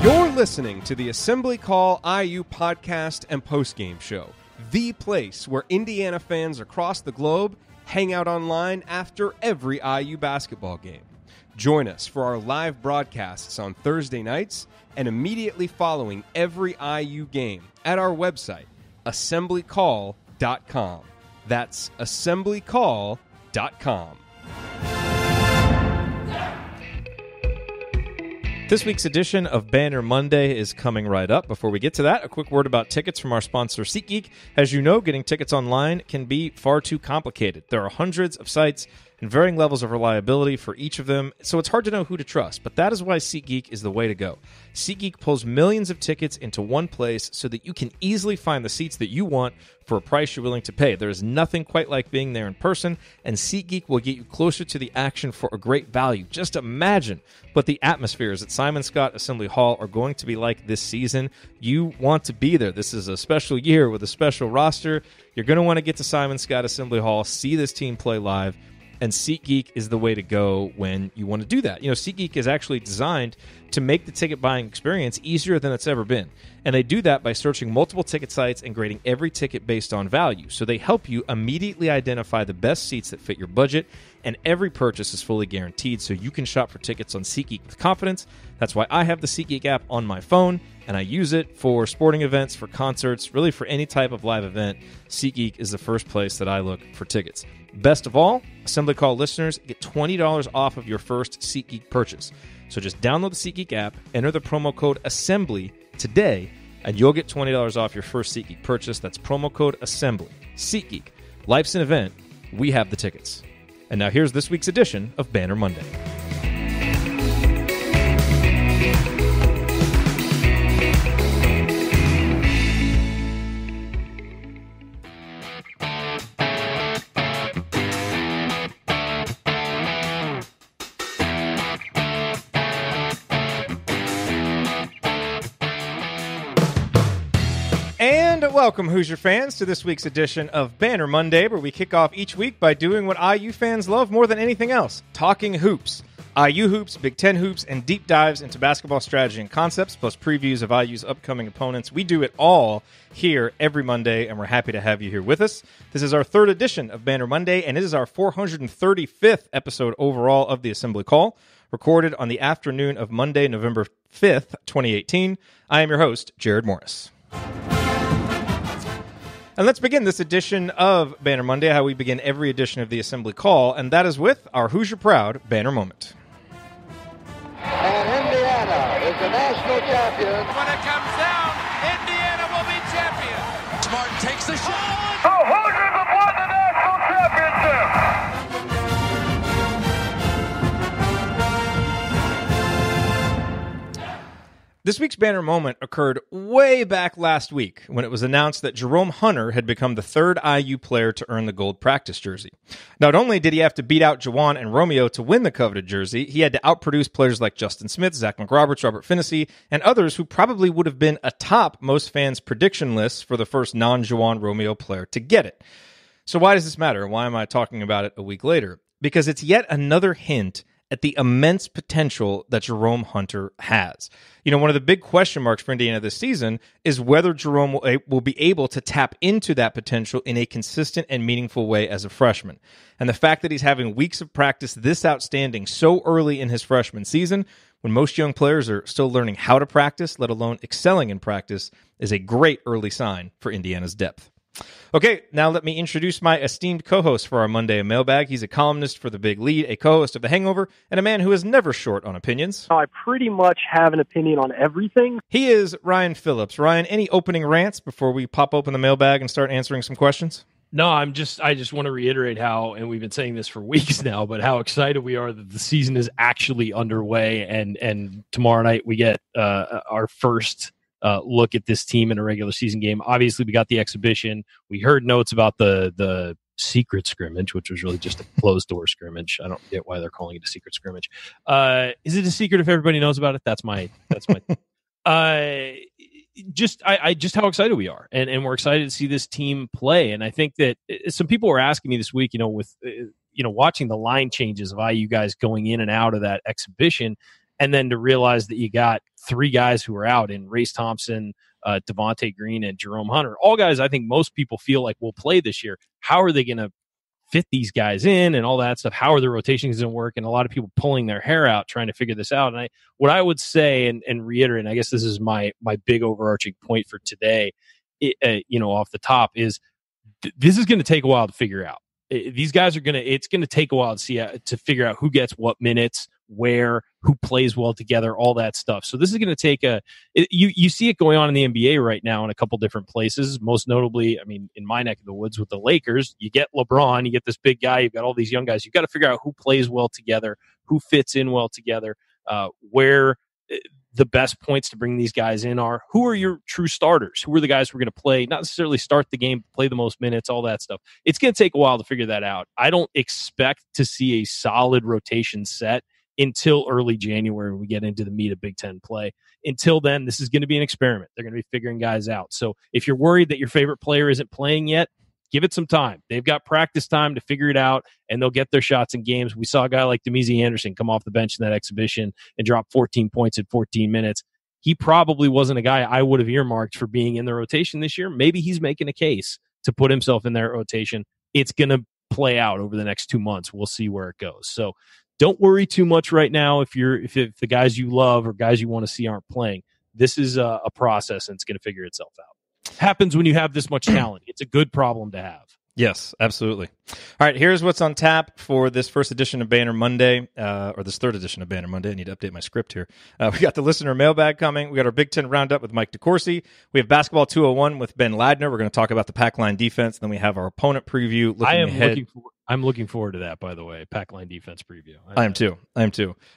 You're listening to the Assembly Call IU podcast and postgame show, the place where Indiana fans across the globe hang out online after every IU basketball game. Join us for our live broadcasts on Thursday nights and immediately following every IU game at our website, assemblycall.com. That's assemblycall.com. This week's edition of Banner Monday is coming right up. Before we get to that, a quick word about tickets from our sponsor, SeatGeek. As you know, getting tickets online can be far too complicated. There are hundreds of sites and varying levels of reliability for each of them, so it's hard to know who to trust. But that is why SeatGeek is the way to go. SeatGeek pulls millions of tickets into one place so that you can easily find the seats that you want for a price you're willing to pay. There is nothing quite like being there in person, and SeatGeek will get you closer to the action for a great value. Just imagine what the atmospheres at Simon Skjodt Assembly Hall are going to be like this season. You want to be there. This is a special year with a special roster. You're going to want to get to Simon Skjodt Assembly Hall, see this team play live, and SeatGeek is the way to go when you want to do that. You know, SeatGeek is actually designed to make the ticket buying experience easier than it's ever been. And they do that by searching multiple ticket sites and grading every ticket based on value. So they help you immediately identify the best seats that fit your budget, and every purchase is fully guaranteed, so you can shop for tickets on SeatGeek with confidence. That's why I have the SeatGeek app on my phone, and I use it for sporting events, for concerts, really for any type of live event. SeatGeek is the first place that I look for tickets. Best of all, Assembly Call listeners get $20 off of your first SeatGeek purchase. So just download the SeatGeek app, enter the promo code ASSEMBLY today, and you'll get $20 off your first SeatGeek purchase. That's promo code ASSEMBLY. SeatGeek. Life's an event. We have the tickets. And now here's this week's edition of Banner Monday. Welcome, Hoosier fans, to this week's edition of Banner Monday, where we kick off each week by doing what IU fans love more than anything else, talking hoops. IU hoops, Big Ten hoops, and deep dives into basketball strategy and concepts, plus previews of IU's upcoming opponents. We do it all here every Monday, and we're happy to have you here with us. This is our third edition of Banner Monday, and it is our 435th episode overall of the Assembly Call, recorded on the afternoon of Monday, November 5th, 2018. I am your host, Jerod Morris. And let's begin this edition of Banner Monday, how we begin every edition of the Assembly Call, and that is with our Hoosier Proud Banner Moment. And Indiana is the national champion. When it comes down, Indiana will be champion. Smart takes the shot. The Hoosiers have won the national championship. This week's banner moment occurred way back last week when it was announced that Jerome Hunter had become the third IU player to earn the gold practice jersey. Not only did he have to beat out Juwan and Romeo to win the coveted jersey, he had to outproduce players like Justin Smith, Zach McRoberts, Robert Finney, and others who probably would have been atop most fans' prediction lists for the first non-Juwan Romeo player to get it. So why does this matter? Why am I talking about it a week later? Because it's yet another hint at the immense potential that Jerome Hunter has. You know, one of the big question marks for Indiana this season is whether Jerome will be able to tap into that potential in a consistent and meaningful way as a freshman. And the fact that he's having weeks of practice this outstanding so early in his freshman season, when most young players are still learning how to practice, let alone excelling in practice, is a great early sign for Indiana's depth. Okay, now let me introduce my esteemed co-host for our Monday Mailbag. He's a columnist for The Big Lead, a co-host of The Hangover, and a man who is never short on opinions. I pretty much have an opinion on everything. He is Ryan Phillips. Ryan, any opening rants before we pop open the mailbag and start answering some questions? No, I just want to reiterate how, and we've been saying this for weeks now, but how excited we are that the season is actually underway, and tomorrow night we get our first look at this team in a regular season game. Obviously, we got the exhibition. We heard notes about the secret scrimmage, which was really just a closed-door scrimmage. I don't get why they're calling it a secret scrimmage. Is it a secret if everybody knows about it? That's my just how excited we are, and we're excited to see this team play. And I think that some people were asking me this week, with watching the line changes of IU guys going in and out of that exhibition, and then to realize that you got three guys who are out in Race Thompson, Devontae Green, and Jerome Hunter, all guys I think most people feel like will play this year. How are they going to fit these guys in and all that stuff? How are the rotations going to work? And a lot of people pulling their hair out trying to figure this out. And what I would say and reiterate, and I guess this is my big overarching point for today, off the top, is this is going to take a while to figure out. These guys it's going to take a while to figure out who gets what minutes, where, who plays well together, all that stuff. So this is going to take you see it going on in the NBA right now in a couple different places. Most notably, I mean, in my neck of the woods with the Lakers, you get LeBron, you get this big guy, you've got all these young guys. You've got to figure out who plays well together, who fits in well together, where the best points to bring these guys in are. Who are your true starters? Who are the guys who are going to play, not necessarily start the game, play the most minutes, all that stuff. It's going to take a while to figure that out. I don't expect to see a solid rotation set until early January when we get into the meat of Big Ten play. Until then, this is going to be an experiment. They're going to be figuring guys out. So if you're worried that your favorite player isn't playing yet, give it some time. They've got practice time to figure it out, and they'll get their shots in games. We saw a guy like Demezy Anderson come off the bench in that exhibition and drop 14 points in 14 minutes. He probably wasn't a guy I would have earmarked for being in the rotation this year. Maybe he's making a case to put himself in that rotation. It's going to play out over the next 2 months. We'll see where it goes. So don't worry too much right now if the guys you love or guys you want to see aren't playing. This is a process, and it's going to figure itself out. Happens when you have this much talent. It's a good problem to have. Yes, absolutely. All right, here's what's on tap for this first edition of Banner Monday, or this third edition of Banner Monday. I need to update my script here. We got the listener mailbag coming. We got our Big Ten Roundup with Mike DeCourcy. We have Basketball 201 with Ben Ladner. We're going to talk about the Packline defense. Then we have our opponent preview. I'm looking forward to that, by the way, Packline defense preview. I am too. And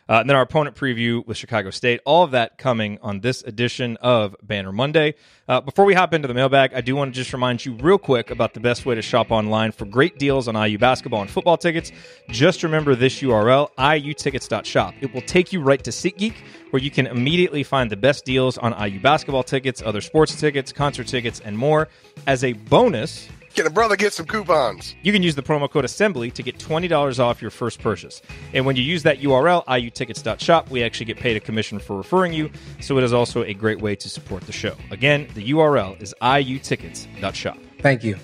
then our opponent preview with Chicago State. All of that coming on this edition of Banner Monday. Before we hop into the mailbag, I do want to just remind you real quick about the best way to shop online for great deals on IU basketball and football tickets. Just remember this URL, iutickets.shop. It will take you right to SeatGeek, where you can immediately find the best deals on IU basketball tickets, other sports tickets, concert tickets, and more. As a bonus, can a brother get some coupons? You can use the promo code Assembly to get $20 off your first purchase. And when you use that URL, iutickets.shop, we actually get paid a commission for referring you, so it is also a great way to support the show. Again, the URL is iutickets.shop. Thank you.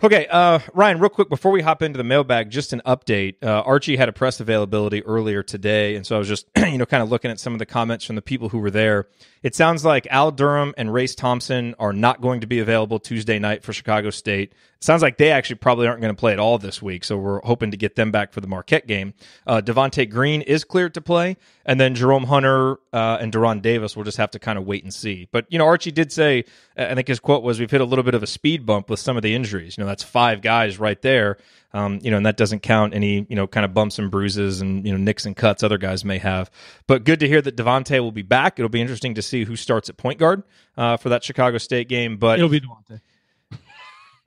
Okay, Ryan, real quick, before we hop into the mailbag, just an update. Archie had a press availability earlier today, and so I was just kind of looking at some of the comments from the people who were there. It sounds like Al Durham and Race Thompson are not going to be available Tuesday night for Chicago State. It sounds like they actually probably aren't going to play at all this week, so we're hoping to get them back for the Marquette game. Devontae Green is cleared to play, and then Jerome Hunter and Deron Davis will just have to kind of wait and see. But, Archie did say, I think his quote was, we've hit a little bit of a speed bump with some of the injuries. That's 5 guys right there, and that doesn't count any, kind of bumps and bruises and, nicks and cuts other guys may have. But good to hear that Devontae will be back. It'll be interesting to see who starts at point guard for that Chicago State game. But it'll be Devontae.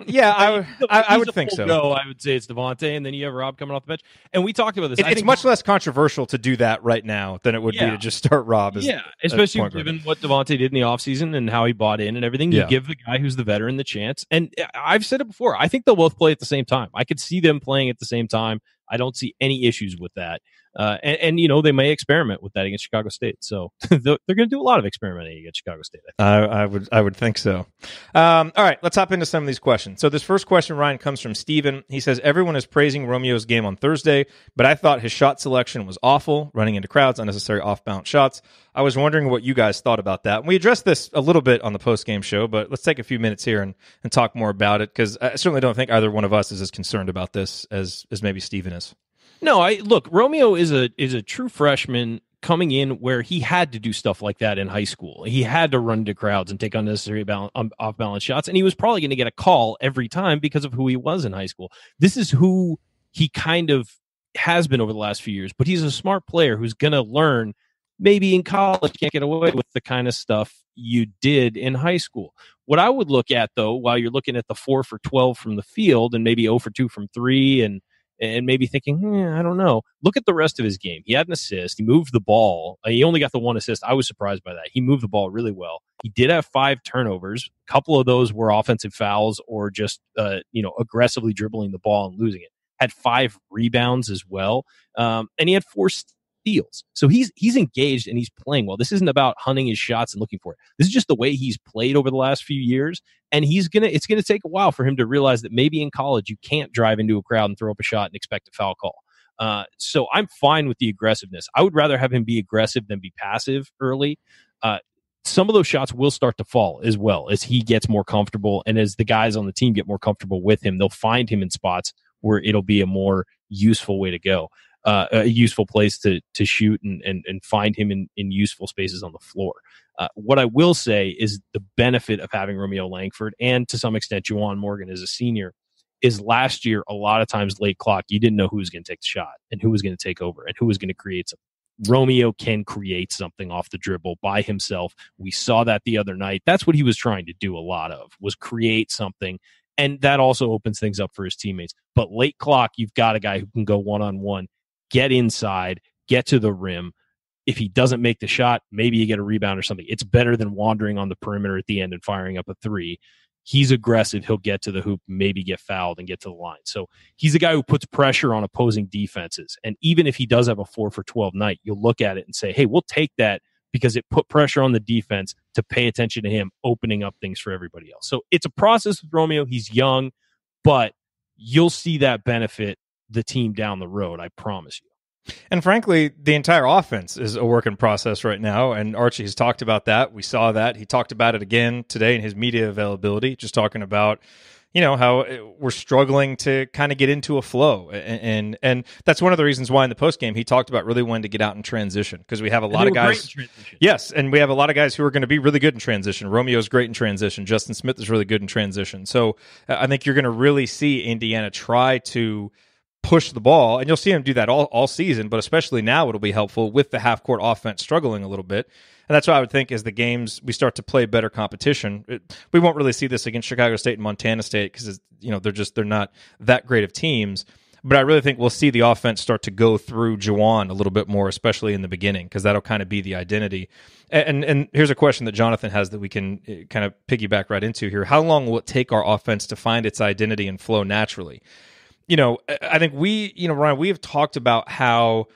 Yeah, I would think so. I would say it's Devontae, and then you have Rob coming off the bench. And we talked about this. It's much less controversial to do that right now than it would be to just start Rob. Especially given what Devontae did in the offseason and how he bought in and everything. You give the guy who's the veteran the chance. And I've said it before. I think they'll both play at the same time. I could see them playing at the same time. I don't see any issues with that. And they may experiment with that against Chicago State. So they're going to do a lot of experimenting against Chicago State. I would think so. All right, let's hop into some of these questions. So this first question, Ryan, comes from Steven. He says, everyone is praising Romeo's game on Thursday, but I thought his shot selection was awful, running into crowds, unnecessary off-balance shots. I was wondering what you guys thought about that. And we addressed this a little bit on the post-game show, but let's take a few minutes here and talk more about it, because I certainly don't think either one of us is as concerned about this as maybe Steven is. No, look, Romeo is a true freshman coming in where he had to do stuff like that in high school. He had to run to crowds and take unnecessary off-balance shots, and he was probably going to get a call every time because of who he was in high school. This is who he kind of has been over the last few years, but he's a smart player who's going to learn maybe in college can't get away with the kind of stuff you did in high school. What I would look at, though, while you're looking at the 4 for 12 from the field and maybe 0 for 2 from 3 and maybe thinking, I don't know. Look at the rest of his game. He had an assist. He moved the ball. He only got the 1 assist. I was surprised by that. He moved the ball really well. He did have 5 turnovers. A couple of those were offensive fouls or just, aggressively dribbling the ball and losing it. Had 5 rebounds as well. And he had 4 feels. So he's engaged and he's playing well. This isn't about hunting his shots and looking for it. This is just the way he's played over the last few years. And it's gonna take a while for him to realize that maybe in college you can't drive into a crowd and throw up a shot and expect a foul call. So I'm fine with the aggressiveness. I would rather have him be aggressive than be passive early. Some of those shots will start to fall as well as he gets more comfortable, and as the guys on the team get more comfortable with him, they'll find him in spots where it'll be a more useful way to go, a useful place to shoot and find him in useful spaces on the floor. What I will say is the benefit of having Romeo Langford and to some extent Juwan Morgan as a senior is last year, a lot of times late clock, you didn't know who was going to take the shot and who was going to take over and who was going to create something. Romeo can create something off the dribble by himself. We saw that the other night. That's what he was trying to do a lot of, was create something. And that also opens things up for his teammates. But late clock, you've got a guy who can go one-on-one, get inside, get to the rim. If he doesn't make the shot, maybe you get a rebound or something. It's better than wandering on the perimeter at the end and firing up a three. He's aggressive. He'll get to the hoop, maybe get fouled and get to the line. So he's a guy who puts pressure on opposing defenses. And even if he does have a 4 for 12 night, you'll look at it and say, hey, we'll take that because it put pressure on the defense to pay attention to him, opening up things for everybody else. So it's a process with Romeo. He's young, but you'll see that benefit the team down the road. I promise you. And frankly, the entire offense is a work in process right now, and Archie has talked about that. We saw that. He talked about it again today in his media availability, just talking about, how we're struggling to kind of get into a flow. And that's one of the reasons why in the postgame he talked about really wanting to get out in transition, because we have a lot of guys. Yes, and we have a lot of guys who are going to be really good in transition. Romeo's great in transition. Justin Smith is really good in transition. So I think you're going to really see Indiana try to push the ball, and you'll see him do that all season, but especially now it'll be helpful with the half-court offense struggling a little bit. And that's why I would think as the games, we start to play better competition. We won't really see this against Chicago State and Montana State because they're not that great of teams. But I really think we'll see the offense start to go through Juwan a little bit more, especially in the beginning, because that'll kind of be the identity. And here's a question that Jonathan has that we can kind of piggyback right into here. How long will it take our offense to find its identity and flow naturally? I think Ryan, we have talked about how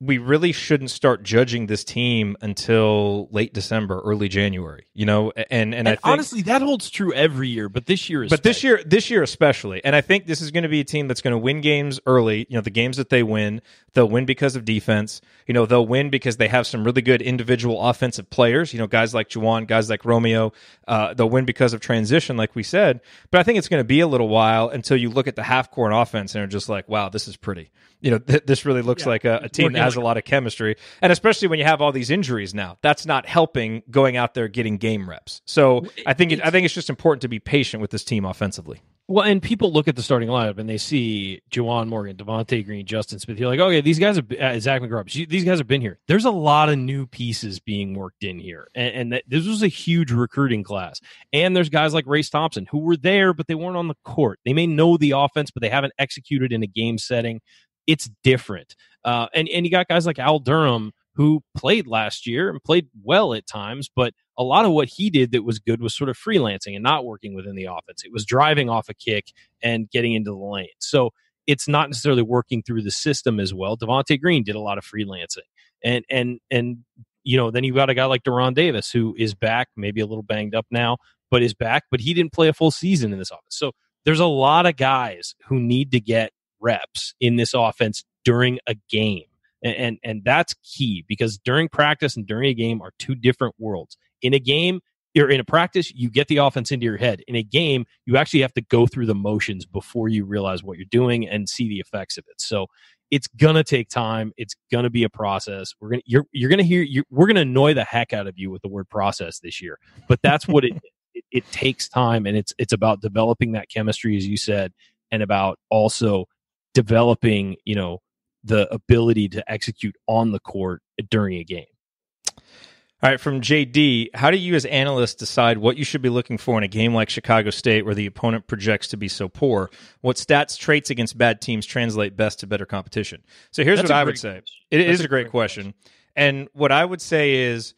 we really shouldn't start judging this team until late December, early January, and I think, honestly, that holds true every year, but this year this year especially. And I think this is going to be a team that's going to win games early. The games that they win, they'll win because of defense. They'll win because they have some really good individual offensive players, guys like Juwan, guys like Romeo. They'll win because of transition, like we said. But I think it's going to be a little while until you look at the half-court offense and are just like, wow, this is pretty. This really looks like a team that has a lot of chemistry. And especially when you have all these injuries now, that's not helping going out there getting game reps. So I think it's just important to be patient with this team offensively. Well, and people look at the starting lineup and they see Juwan Morgan, Devontae Green, Justin Smith. You're like, okay, these guys have Zach McRoberts. These guys have been here. There's a lot of new pieces being worked in here, and this was a huge recruiting class. And there's guys like Race Thompson who were there, but they weren't on the court. They may know the offense, but they haven't executed in a game setting. It's different. And you got guys like Al Durham who played last year and played well at times, but a lot of what he did that was good was sort of freelancing and not working within the offense. It was driving off a kick and getting into the lane. So it's not necessarily working through the system as well. Devontae Green did a lot of freelancing. And then you've got a guy like Deron Davis who is back, maybe a little banged up now, but is back, but he didn't play a full season in this offense. So there's a lot of guys who need to get reps in this offense during a game. And that's key, because during practice and during a game are two different worlds. In a game, or in a practice, you get the offense into your head. In a game, you actually have to go through the motions before you realize what you're doing and see the effects of it. So it's gonna take time. It's gonna be a process. We're gonna annoy the heck out of you with the word process this year. But that's what it takes time, and it's about developing that chemistry, as you said, and about also developing, the ability to execute on the court during a game. All right, from JD, how do you as analysts decide what you should be looking for in a game like Chicago State where the opponent projects to be so poor? What stats, traits against bad teams translate best to better competition? So here's what I would say. It is a great question. And what I would say is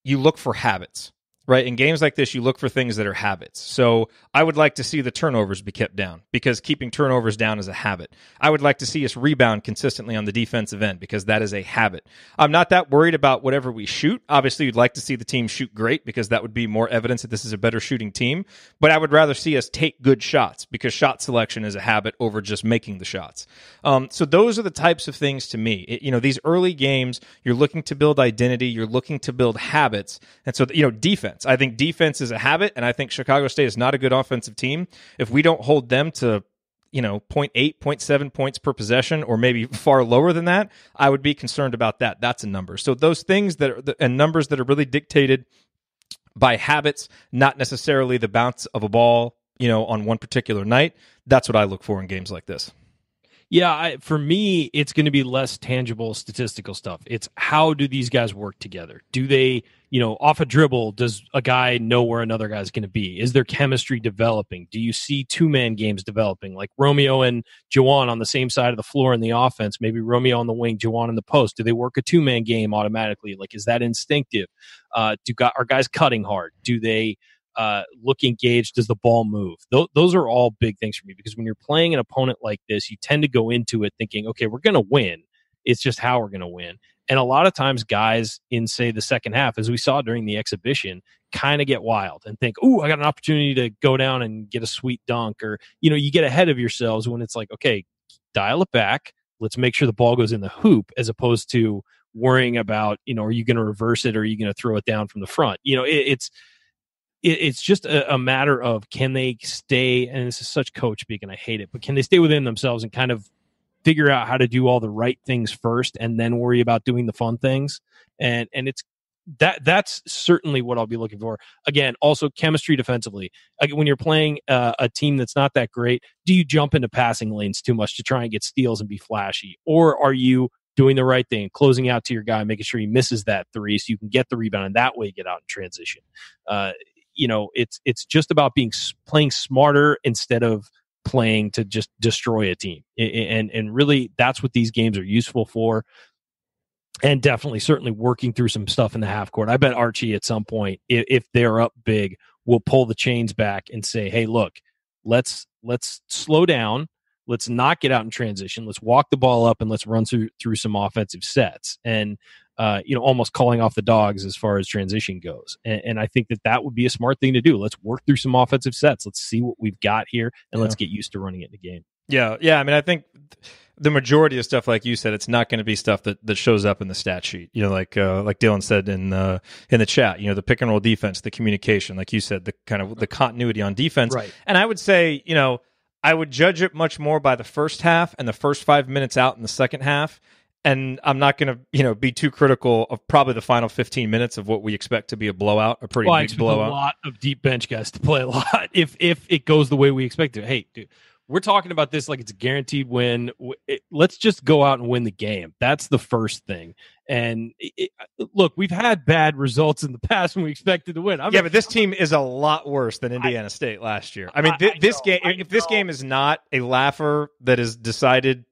you look for habits, right? In games like this, you look for things that are habits. So I would like to see the turnovers be kept down because keeping turnovers down is a habit. I would like to see us rebound consistently on the defensive end because that is a habit. I'm not that worried about whatever we shoot. Obviously, you'd like to see the team shoot great because that would be more evidence that this is a better shooting team. But I would rather see us take good shots because shot selection is a habit over just making the shots. So those are the types of things to me. These early games, you're looking to build identity, you're looking to build habits. And so, defense. I think defense is a habit, and I think Chicago State is not a good offensive team. If we don't hold them to 0.8, 0.7 points per possession, or maybe far lower than that, I would be concerned about that. That's a number. So those things and numbers that are really dictated by habits, not necessarily the bounce of a ball, on one particular night, that's what I look for in games like this. Yeah, for me, it's going to be less tangible statistical stuff. It's how do these guys work together? Do they, off a dribble, does a guy know where another guy's going to be? Is there chemistry developing? Do you see two-man games developing? Like Romeo and Juwan on the same side of the floor in the offense, maybe Romeo on the wing, Juwan in the post. Do they work a two-man game automatically? Like, is that instinctive? Are guys cutting hard? Do they look engaged? Does the ball move? Those are all big things for me because when you're playing an opponent like this, you tend to go into it thinking, okay, we're going to win. It's just how we're going to win. And a lot of times guys in, say, the second half, as we saw during the exhibition, kind of get wild and think, ooh, I got an opportunity to go down and get a sweet dunk. Or, you get ahead of yourselves when it's like, okay, dial it back. Let's make sure the ball goes in the hoop as opposed to worrying about, are you going to reverse it or are you going to throw it down from the front? It's just a matter of can they stay, and this is such coach speak and I hate it, but can they stay within themselves and kind of figure out how to do all the right things first and then worry about doing the fun things? And it's that's certainly what I'll be looking for. Again, also chemistry defensively. When you're playing a team that's not that great, do you jump into passing lanes too much to try and get steals and be flashy? Or are you doing the right thing, closing out to your guy, making sure he misses that three so you can get the rebound and that way get out in transition? It's just about playing smarter instead of playing to just destroy a team. And really that's what these games are useful for. And definitely, certainly working through some stuff in the half court. I bet Archie at some point, if they're up big, will pull the chains back and say, hey, look, let's slow down. Let's not get out in transition. Let's walk the ball up and let's run through some offensive sets. And almost calling off the dogs as far as transition goes. And I think that would be a smart thing to do. Let's work through some offensive sets. Let's see what we've got here, and let's get used to running it in the game. Yeah. I mean, I think the majority of stuff, like you said, it's not going to be stuff that shows up in the stat sheet. Like Dylan said in the chat, the pick and roll defense, the communication, like you said, the kind of the continuity on defense. Right. And I would say, I would judge it much more by the first half and the first 5 minutes out in the second half. And I'm not going to, be too critical of probably the final 15 minutes of what we expect to be a blowout, a pretty big blowout. A lot of deep bench guys to play a lot if it goes the way we expect it. Hey, dude, we're talking about this like it's a guaranteed win. Let's just go out and win the game. That's the first thing. And look, we've had bad results in the past when we expected to win. But this team is a lot worse than Indiana State last year. I mean, this game is not a laugher that is decided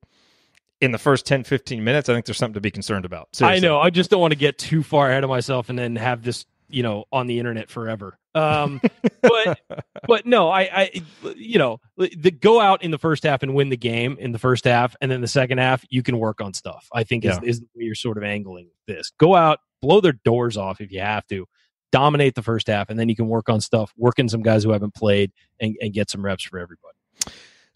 in the first 10, 15 minutes, I think there's something to be concerned about. Seriously. I know. I just don't want to get too far ahead of myself and then have this, on the internet forever. But no, the go out in the first half and win the game in the first half, and then the second half, you can work on stuff. I think is the way you're sort of angling this. Go out, blow their doors off if you have to, dominate the first half, and then you can work on stuff, work in some guys who haven't played, and get some reps for everybody.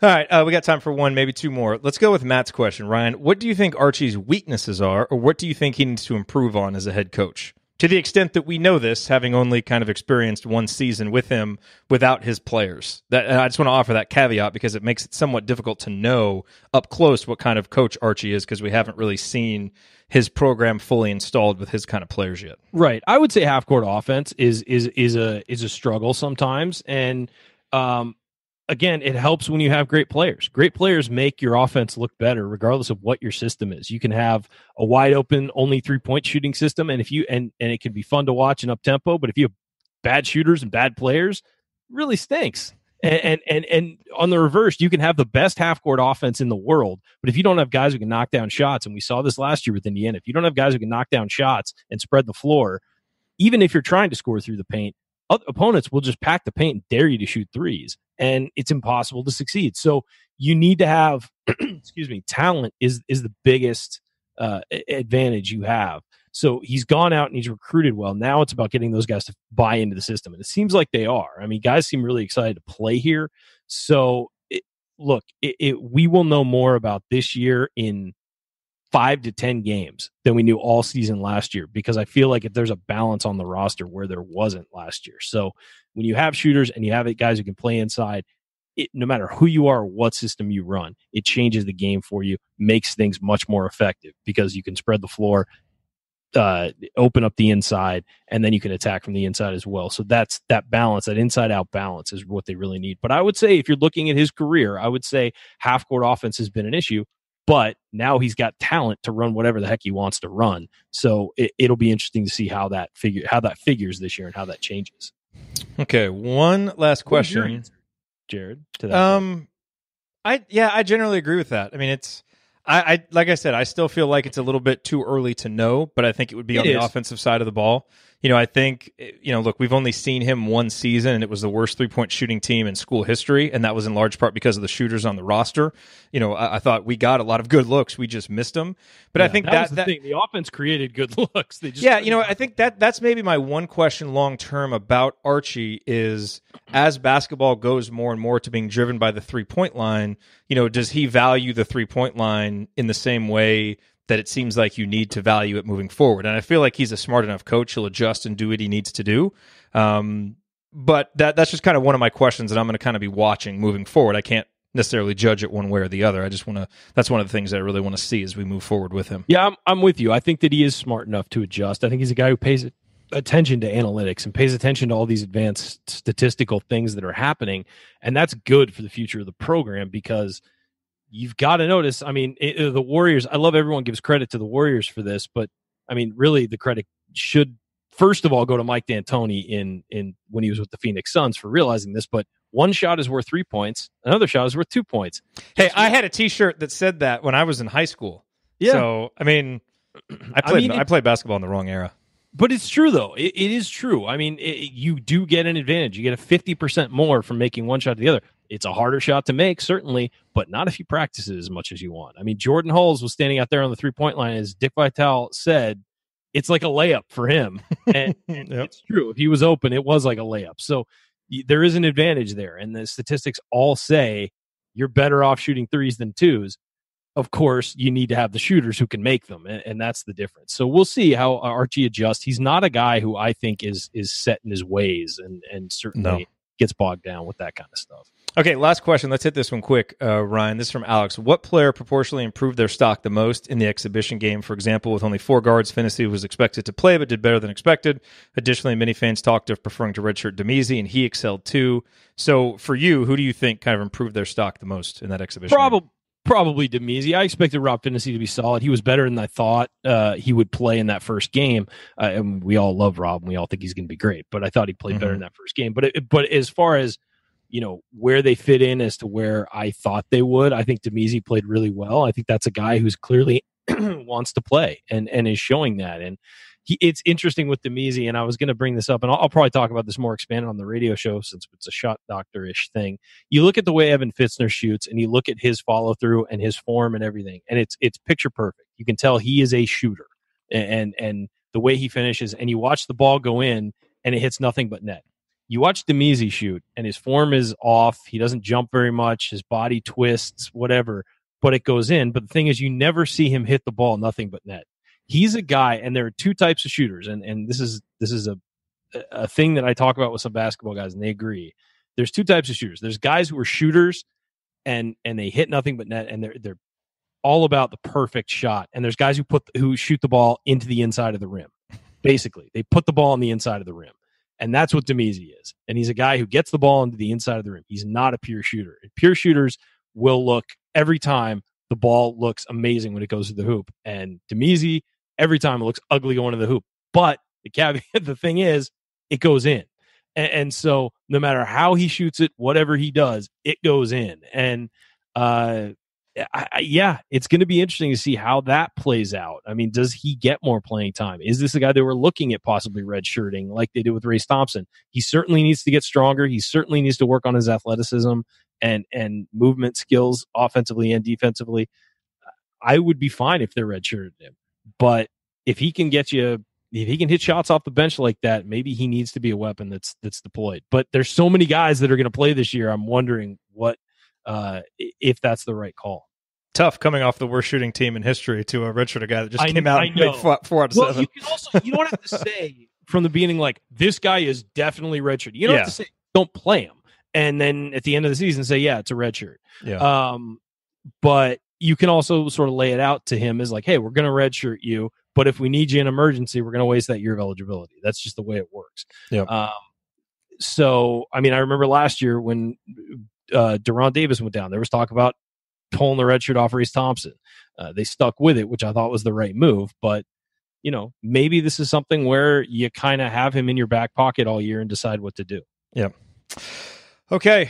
All right, we got time for one, maybe two more. Let's go with Matt's question. Ryan, what do you think Archie's weaknesses are, or what do you think he needs to improve on as a head coach? To the extent that we know this, having only kind of experienced one season with him without his players. And I just want to offer that caveat because it makes it somewhat difficult to know up close what kind of coach Archie is because we haven't really seen his program fully installed with his kind of players yet. Right. I would say half court offense is a struggle sometimes, and again, it helps when you have great players. Great players make your offense look better, regardless of what your system is. You can have a wide open, only 3-point shooting system, and and it can be fun to watch and up tempo. But if you have bad shooters and bad players, it really stinks. And on the reverse, you can have the best half court offense in the world, but if you don't have guys who can knock down shots, and we saw this last year with Indiana, if you don't have guys who can knock down shots and spread the floor, even if you're trying to score through the paint, opponents will just pack the paint and dare you to shoot threes, and it's impossible to succeed. So you need to have, excuse me, talent is the biggest advantage you have. So he's gone out and he's recruited well. Now it's about getting those guys to buy into the system, and it seems like they are. I mean, guys seem really excited to play here. So we will know more about this year in 5 to 10 games than we knew all season last year, because I feel like if there's a balance on the roster where there wasn't last year. So when you have shooters and you have guys who can play inside, no matter who you are or what system you run, it changes the game for you, makes things much more effective because you can spread the floor, open up the inside, and then you can attack from the inside as well. So that's that balance, that inside-out balance is what they really need. But I would say if you're looking at his career, I would say half-court offense has been an issue, but now he's got talent to run whatever the heck he wants to run. So it'll be interesting to see how that figures this year and how that changes. Okay, one last question, Jared. To that I generally agree with that. I mean, I like I said, I still feel like it's a little bit too early to know, but I think it would be on the offensive side of the ball. I think, look, we've only seen him one season, and it was the worst three-point shooting team in school history, and that was in large part because of the shooters on the roster. I thought we got a lot of good looks. We just missed them. But I think that was the thing. The offense created good looks. They just I think that's maybe my one question long-term about Archie is, as basketball goes more and more to being driven by the three-point line, does he value the three-point line in the same way that it seems like you need to value it moving forward? And I feel like he's a smart enough coach. He'll adjust and do what he needs to do. But that's just kind of one of my questions that I'm going to kind of be watching moving forward. I can't necessarily judge it one way or the other. That's one of the things that I really want to see as we move forward with him. Yeah, I'm with you. I think that he is smart enough to adjust. I think he's a guy who pays attention to analytics and pays attention to all these advanced statistical things that are happening. And that's good for the future of the program, because you've got to notice, I mean, the Warriors, I love everyone gives credit to the Warriors for this, but I mean, really the credit should first of all go to Mike D'Antoni in when he was with the Phoenix Suns for realizing this. But one shot is worth 3 points, another shot is worth 2 points. Hey, I had a T-shirt that said that when I was in high school. Yeah. So, I mean, I played basketball in the wrong era. But it's true, though. It is true. I mean, you do get an advantage. You get a 50% more from making one shot to the other. It's a harder shot to make, certainly, but not if you practice it as much as you want. I mean, Jordan Hulls was standing out there on the three-point line. As Dick Vitale said, it's like a layup for him. And Yep. It's true. If he was open, it was like a layup. So there is an advantage there. And the statistics all say you're better off shooting threes than twos. Of course, you need to have the shooters who can make them, and that's the difference. So we'll see how Archie adjusts. He's not a guy who I think is set in his ways and certainly gets bogged down with that kind of stuff. Okay, last question. Let's hit this one quick, Ryan. This is from Alex. What player proportionally improved their stock the most in the exhibition game? For example, with only 4 guards, Finney was expected to play but did better than expected. Additionally, many fans talked of preferring to redshirt Demezi, and he excelled too. So for you, who do you think kind of improved their stock the most in that exhibition game? Probably Demezi. I expected Rob Finney to be solid. He was better than I thought he would play in that first game. And we all love Rob, and we all think he's going to be great. But I thought he played better in that first game. But as far as where they fit in as to where I thought they would, I think Demezi played really well. I think that's a guy who's clearly wants to play and is showing that. And it's interesting with Demezi, and I was going to bring this up, and I'll probably talk about this more expanded on the radio show since it's a shot doctor-ish thing. You look at the way Evan Fitzner shoots, and you look at his follow-through and his form and everything, and it's picture perfect. You can tell he is a shooter, and the way he finishes, and you watch the ball go in, and it hits nothing but net. You watch Demezi shoot, and his form is off. He doesn't jump very much. His body twists, whatever, but it goes in. But the thing is, you never see him hit the ball nothing but net. He's a guy, and there are 2 types of shooters, and this is a thing that I talk about with some basketball guys, and they agree. There's 2 types of shooters. There's guys who are shooters, and they hit nothing but net, and they're all about the perfect shot. And there's guys who shoot the ball into the inside of the rim. Basically, they put the ball on the inside of the rim. And that's what Demezi is. And he's a guy who gets the ball into the inside of the rim. He's not a pure shooter. Pure shooters will look every time the ball looks amazing when it goes to the hoop. And Demezi, every time it looks ugly going to the hoop. But the caveat, the thing is, it goes in. And so no matter how he shoots it, whatever he does, it goes in. And yeah, it's going to be interesting to see how that plays out. I mean, does he get more playing time? Is this a guy that we're looking at possibly redshirting like they did with Race Thompson? He certainly needs to get stronger. He certainly needs to work on his athleticism and movement skills offensively and defensively. I would be fine if they're redshirted him. But if he can hit shots off the bench like that, maybe he needs to be a weapon that's deployed. But there's so many guys that are going to play this year. I'm wondering if that's the right call. Tough coming off the worst shooting team in history to a redshirt guy that just came out and made 4 out of 7. You don't have to say from the beginning, like, this guy is definitely redshirt. You don't have to say, don't play him. And then at the end of the season say, yeah, it's a redshirt. Yeah. But you can also sort of lay it out to him as like, hey, we're going to redshirt you, but if we need you in emergency, we're going to waste that year of eligibility. That's just the way it works. Yeah. So, I mean, I remember last year when Deron Davis went down, there was talk about pulling the red shirt off Race Thompson. They stuck with it, which I thought was the right move. But, maybe this is something where you kind of have him in your back pocket all year and decide what to do. Yeah. Okay,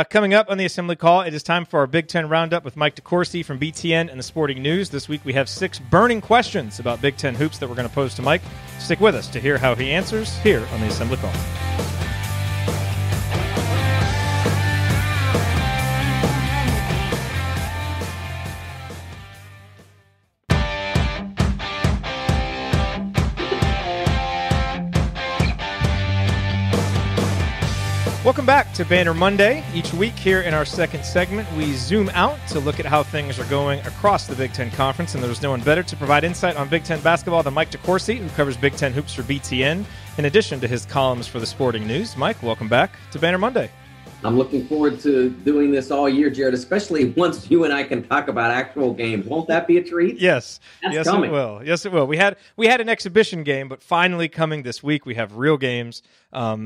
coming up on the Assembly Call, it is time for our Big Ten Roundup with Mike DeCourcy from BTN and the Sporting News. This week we have 6 burning questions about Big Ten hoops that we're going to pose to Mike. Stick with us to hear how he answers here on the Assembly Call. Welcome back to Banner Monday. Each week here in our second segment, we zoom out to look at how things are going across the Big Ten Conference, and there's no one better to provide insight on Big Ten basketball than Mike DeCourcy, who covers Big Ten hoops for BTN, in addition to his columns for the Sporting News. Mike, welcome back to Banner Monday. I'm looking forward to doing this all year, Jared, especially once you and I can talk about actual games. Won't that be a treat? Yes. That's coming. It will. Yes, it will. We had an exhibition game, but finally coming this week, we have real games,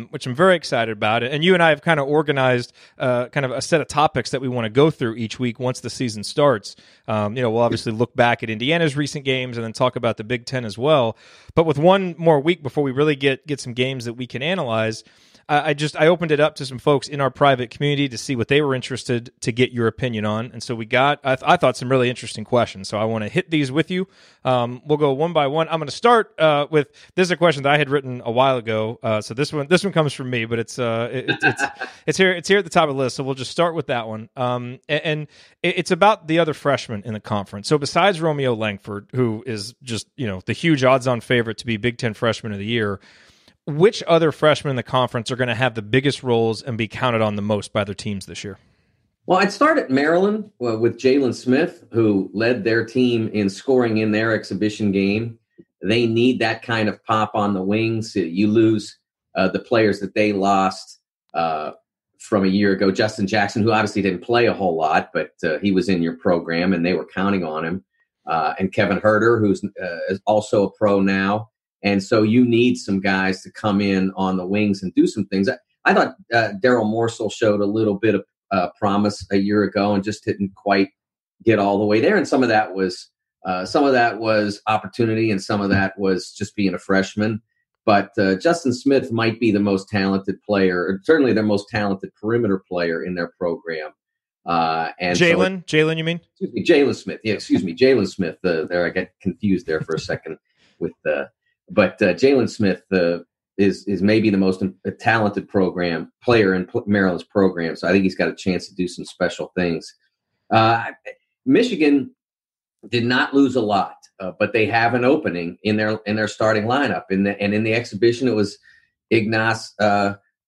which I'm very excited about. And you and I have kind of organized kind of a set of topics that we want to go through each week once the season starts. We'll obviously look back at Indiana's recent games and then talk about the Big Ten as well. But with one more week before we really get some games that we can analyze, I opened it up to some folks in our private community to see what they were interested to get your opinion on. And so we got, I thought, some really interesting questions. So I want to hit these with you. We'll go one by one. I'm going to start with, this is a question that I had written a while ago. So this one comes from me, but it's here at the top of the list. So we'll just start with that one. And it's about the other freshmen in the conference. So besides Romeo Langford, who is just, the huge odds-on favorite to be Big Ten Freshman of the Year, which other freshmen in the conference are going to have the biggest roles and be counted on the most by their teams this year? Well, I'd start at Maryland with Jalen Smith, who led their team in scoring in their exhibition game. They need that kind of pop on the wings. You lose the players that they lost from a year ago. Justin Jackson, who obviously didn't play a whole lot, but he was in your program and they were counting on him. And Kevin Herter, who's is also a pro now. And so you need some guys to come in on the wings and do some things. I thought Daryl Morsell showed a little bit of promise a year ago and just didn't quite get all the way there. And some of that was opportunity, and some of that was just being a freshman. But Justin Smith might be the most talented player, or certainly their most talented perimeter player in their program. And Jalen, you mean? Excuse me, Jalen Smith. Yeah, excuse me, Jalen Smith. There, I got confused there for a second with the. But Jalen Smith is maybe the most talented player in Maryland's program. So I think he's got a chance to do some special things. Michigan did not lose a lot, but they have an opening in their starting lineup. In the exhibition, it was Ignas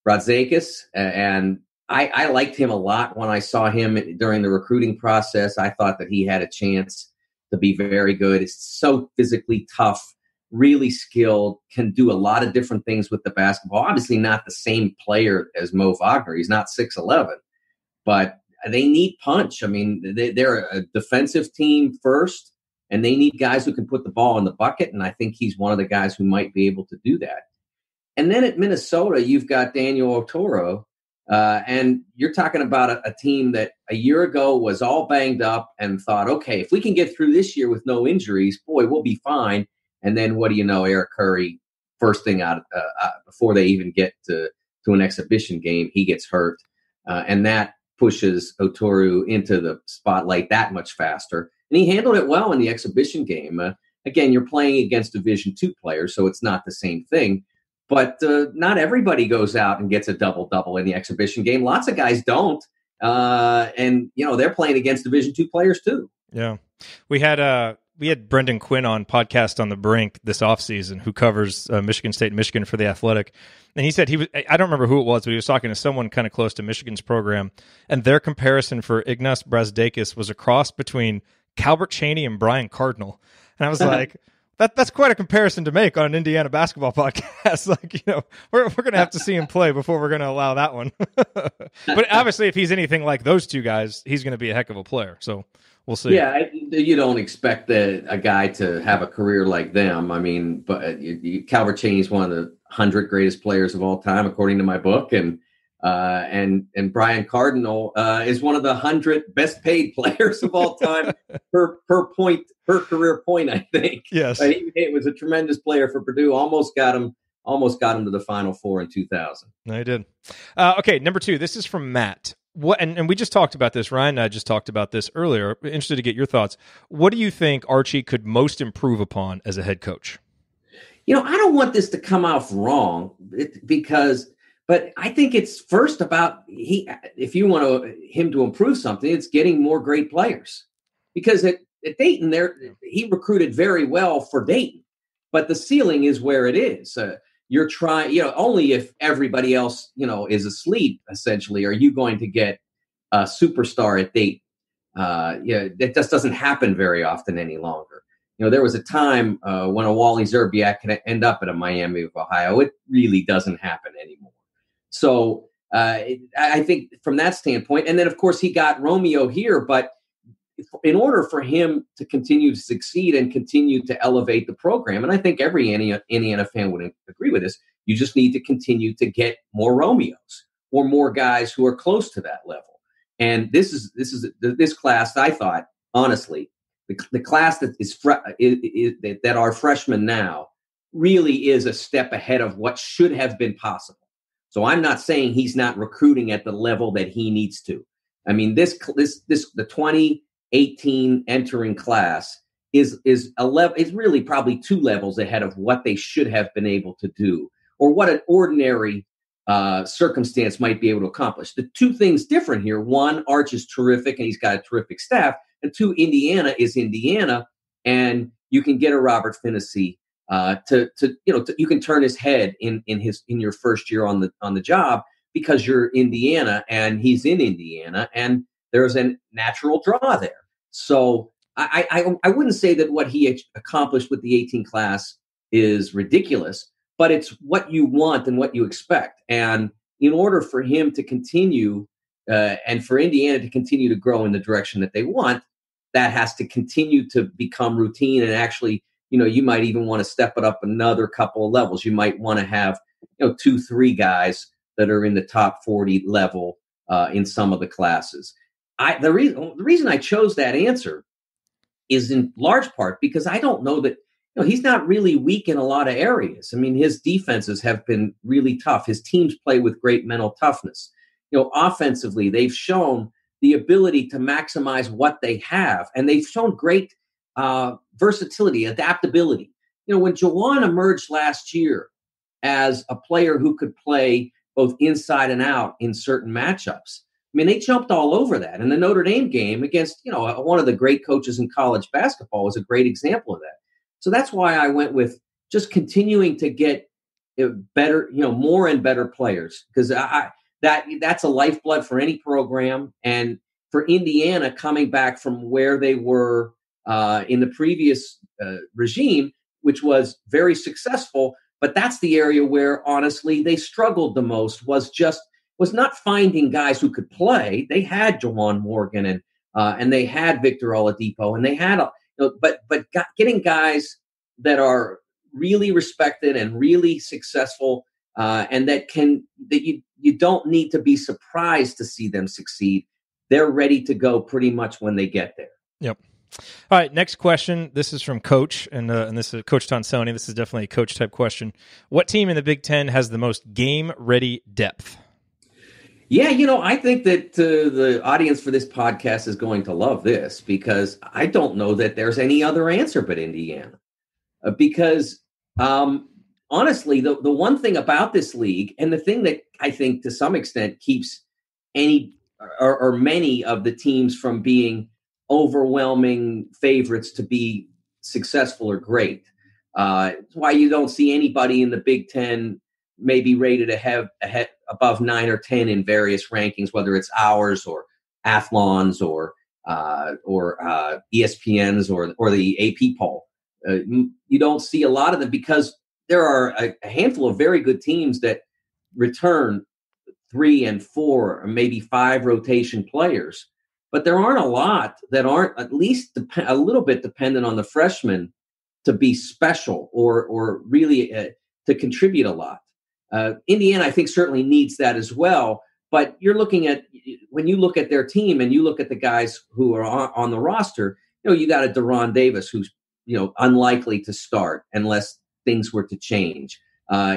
Brazdeikis, and I liked him a lot when I saw him during the recruiting process. I thought that he had a chance to be very good. He's so physically tough, really skilled, can do a lot of different things with the basketball. Obviously not the same player as Mo Wagner. He's not 6'11", but they need punch. I mean, they're a defensive team first, and they need guys who can put the ball in the bucket, and I think he's one of the guys who might be able to do that. And then at Minnesota, you've got Daniel Oturu, and you're talking about a team that a year ago was all banged up and thought, okay, if we can get through this year with no injuries, boy, we'll be fine. And then what do you know, Eric Curry, first thing out before they even get to an exhibition game, he gets hurt. And that pushes Otoru into the spotlight that much faster. And he handled it well in the exhibition game. Again, you're playing against Division II players, so it's not the same thing. But not everybody goes out and gets a double-double in the exhibition game. Lots of guys don't. And, they're playing against Division II players too. Yeah. We had Brendan Quinn on Podcast on the Brink this offseason, who covers Michigan State and Michigan for The Athletic. And he said I don't remember who it was, but he was talking to someone kind of close to Michigan's program. And their comparison for Ignas Brazdeikis was a cross between Calbert Chaney and Brian Cardinal. And I was like, that's quite a comparison to make on an Indiana basketball podcast. We're going to have to see him play before we're going to allow that one. But obviously, if he's anything like those two guys, he's going to be a heck of a player. So we'll see. Yeah, you don't expect a guy to have a career like them. I mean, but Calbert Chaney is one of the 100 greatest players of all time, according to my book, and Brian Cardinal is one of the 100 best paid players of all time per career point. I think. Yes, he was a tremendous player for Purdue. Almost got him to the Final Four in 2000. No, he did. Okay, number 2. This is from Matt. What and we just talked about this. Ryan and I just talked about this earlier. Interested to get your thoughts. What do you think Archie could most improve upon as a head coach? I don't want this to come off wrong but I think it's first about if you want him to improve something, it's getting more great players. Because at Dayton, he recruited very well for Dayton, but the ceiling is where it is. You're trying, only if everybody else, is asleep, essentially, are you going to get a superstar at Dayton. That just doesn't happen very often any longer. There was a time when a Wally Zerbiak could end up at a Miami of Ohio. It really doesn't happen anymore. So I think from that standpoint, and then of course he got Romeo here, but in order for him to continue to succeed and continue to elevate the program, and I think every Indiana fan would agree with this, you just need to continue to get more Romeos or more guys who are close to that level. And this class, I thought, honestly, the class that that are freshmen now really is a step ahead of what should have been possible. So I'm not saying he's not recruiting at the level that he needs to. I mean, the 2018 entering class is really probably 2 levels ahead of what they should have been able to do, or what an ordinary circumstance might be able to accomplish. The 2 things different here: 1, Arch is terrific and he's got a terrific staff, and 2, Indiana is Indiana, and you can get a Robert Finney you can turn his head in your first year on the job, because you're Indiana and he's in Indiana, and there's a natural draw there. So I wouldn't say that what he accomplished with the 18 class is ridiculous, but it's what you want and what you expect. And in order for him to continue and for Indiana to continue to grow in the direction that they want, that has to continue to become routine. And actually, you might even want to step it up another couple of levels. You might want to have 2-3 guys that are in the top 40 level in some of the classes. The reason I chose that answer is in large part because I don't know that he's not really weak in a lot of areas. I mean, his defenses have been really tough. His teams play with great mental toughness. Offensively, they've shown the ability to maximize what they have, and they've shown great versatility, adaptability. When Jawan emerged last year as a player who could play both inside and out in certain matchups, I mean, they jumped all over that. And the Notre Dame game against, one of the great coaches in college basketball was a great example of that. So that's why I went with just continuing to get better, more and better players, because that's a lifeblood for any program. And for Indiana, coming back from where they were in the previous regime, which was very successful, but that's the area where honestly they struggled the most, was not finding guys who could play. They had Jawan Morgan and they had Victor Oladipo, and they had getting guys that are really respected and really successful, and that you don't need to be surprised to see them succeed. They're ready to go pretty much when they get there. Yep. All right, next question. This is from Coach, and this is Coach Tonsoni. This is definitely a coach-type question. What team in the Big Ten has the most game-ready depth? Yeah, I think that the audience for this podcast is going to love this because I don't know that there's any other answer but Indiana. Because honestly, the one thing about this league and the thing that I think to some extent keeps any or many of the teams from being overwhelming favorites to be successful or great. It's why you don't see anybody in the Big Ten maybe rated ahead above 9 or 10 in various rankings, whether it's ours or Athlon's or ESPN's or the AP poll. You don't see a lot of them because there are a handful of very good teams that return 3 and 4 or maybe 5 rotation players, but there aren't a lot that aren't at least a little bit dependent on the freshmen to be special or really to contribute a lot. Indiana, I think, certainly needs that as well. But when you look at their team and you look at the guys who are on the roster, you got a Deron Davis who's unlikely to start unless things were to change.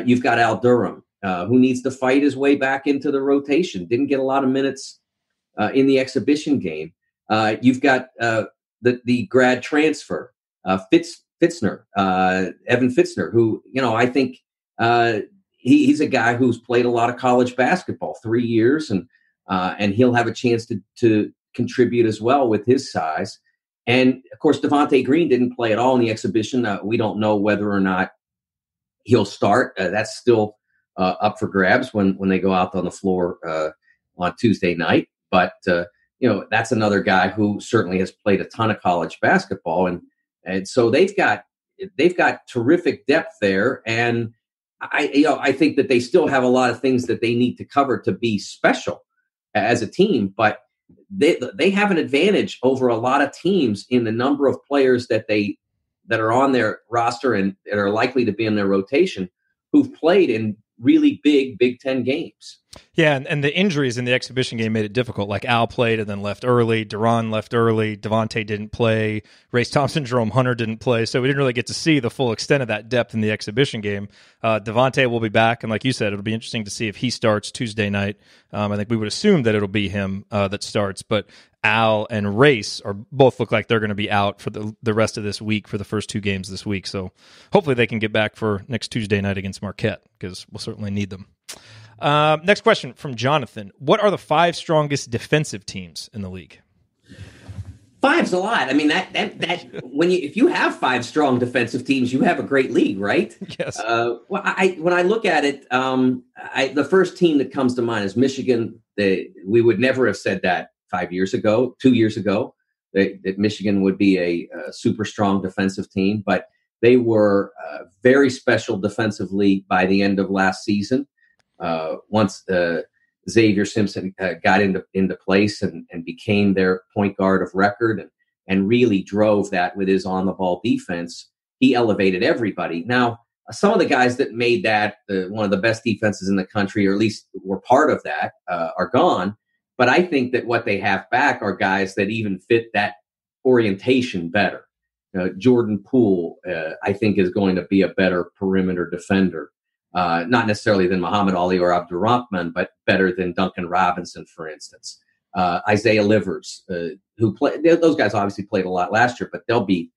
You've got Al Durham, who needs to fight his way back into the rotation. Didn't get a lot of minutes in the exhibition game. You've got the grad transfer, Fitzner, Evan Fitzner, who, I think he's a guy who's played a lot of college basketball, 3 years, and he'll have a chance to contribute as well with his size. And, of course, Devontae Green didn't play at all in the exhibition. We don't know whether or not he'll start. That's still up for grabs when they go out on the floor on Tuesday night. But, that's another guy who certainly has played a ton of college basketball. And so they've got terrific depth there. And I think that they still have a lot of things that they need to cover to be special as a team. But they have an advantage over a lot of teams in the number of players that are on their roster and that are likely to be in their rotation who've played in really Big Ten games. Yeah, and the injuries in the exhibition game made it difficult. Like Al played and then left early. Deron left early. Devontae didn't play. Race Thompson, Jerome Hunter didn't play. So we didn't really get to see the full extent of that depth in the exhibition game. Devontae will be back, and like you said, it'll be interesting to see if he starts Tuesday night. I think we would assume that it'll be him that starts, but Al and Race both look like they're going to be out for the rest of this week for the first 2 games this week. So hopefully they can get back for next Tuesday night against Marquette because we'll certainly need them. Next question from Jonathan. What are the 5 strongest defensive teams in the league? 5's a lot. I mean, that if you have 5 strong defensive teams, you have a great league, right? Yes. When I look at it, the first team that comes to mind is Michigan. We would never have said that 2 years ago, that Michigan would be a super strong defensive team, but they were very special defensively by the end of last season. Once Xavier Simpson got into place and became their point guard of record and really drove that with his on-the-ball defense, he elevated everybody. Now, some of the guys that made that one of the best defenses in the country, or at least were part of that, are gone. But I think that what they have back are guys that even fit that orientation better. Jordan Poole, I think, is going to be a better perimeter defender. Not necessarily than Muhammad Ali or Abdurrahman, but better than Duncan Robinson, for instance. Isaiah Livers, those guys obviously played a lot last year, but they'll be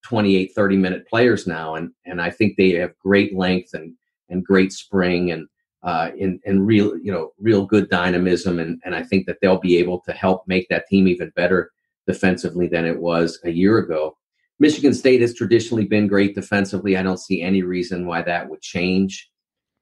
28, 30-minute players now. And I think they have great length and great spring and real good dynamism. And I think that they'll be able to help make that team even better defensively than it was a year ago. Michigan State has traditionally been great defensively. I don't see any reason why that would change.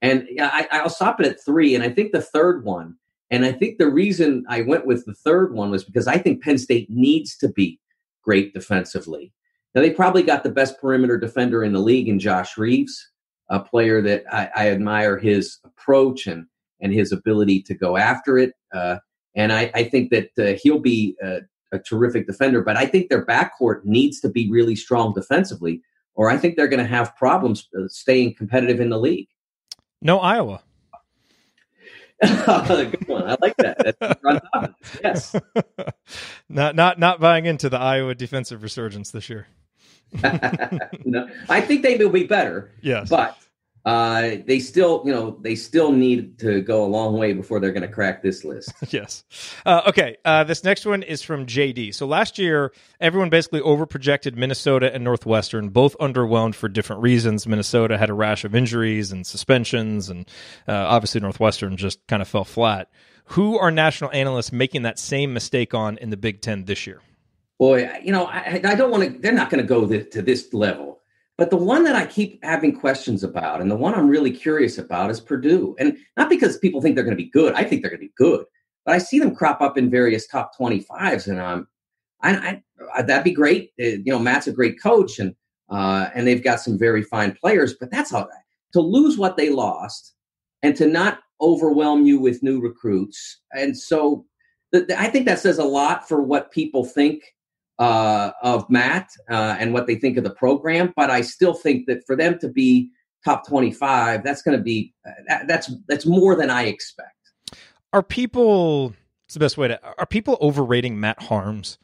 And I'll stop it at 3. And I think the third one, and I think the reason I went with the third one was because I think Penn State needs to be great defensively. Now, they probably got the best perimeter defender in the league in Josh Reeves, a player that I admire his approach and his ability to go after it. And I think that he'll be a terrific defender, but I think their backcourt needs to be really strong defensively, or I think they're going to have problems staying competitive in the league. No Iowa. Good one. I like that. That's yes. Not buying into the Iowa defensive resurgence this year. No, I think they will be better. Yes, but they still need to go a long way before they're going to crack this list. Yes. Okay. This next one is from JD. So last year, everyone basically overprojected Minnesota and Northwestern, both underwhelmed for different reasons. Minnesota had a rash of injuries and suspensions, and obviously Northwestern just kind of fell flat. Who are national analysts making that same mistake on in the Big Ten this year? Boy, I don't want to. They're not going to go to this level. But the one that I keep having questions about, and the one I'm really curious about, is Purdue. And not because people think they're going to be good. I think they're going to be good. But I see them crop up in various top 25s, and that'd be great. Matt's a great coach, and they've got some very fine players. But that's all right. To lose what they lost, and to not overwhelm you with new recruits, and so I think that says a lot for what people think of Matt and what they think of the program. But I still think that for them to be top 25, that's going to be that's more than I expect. Are people overrating Matt Harms?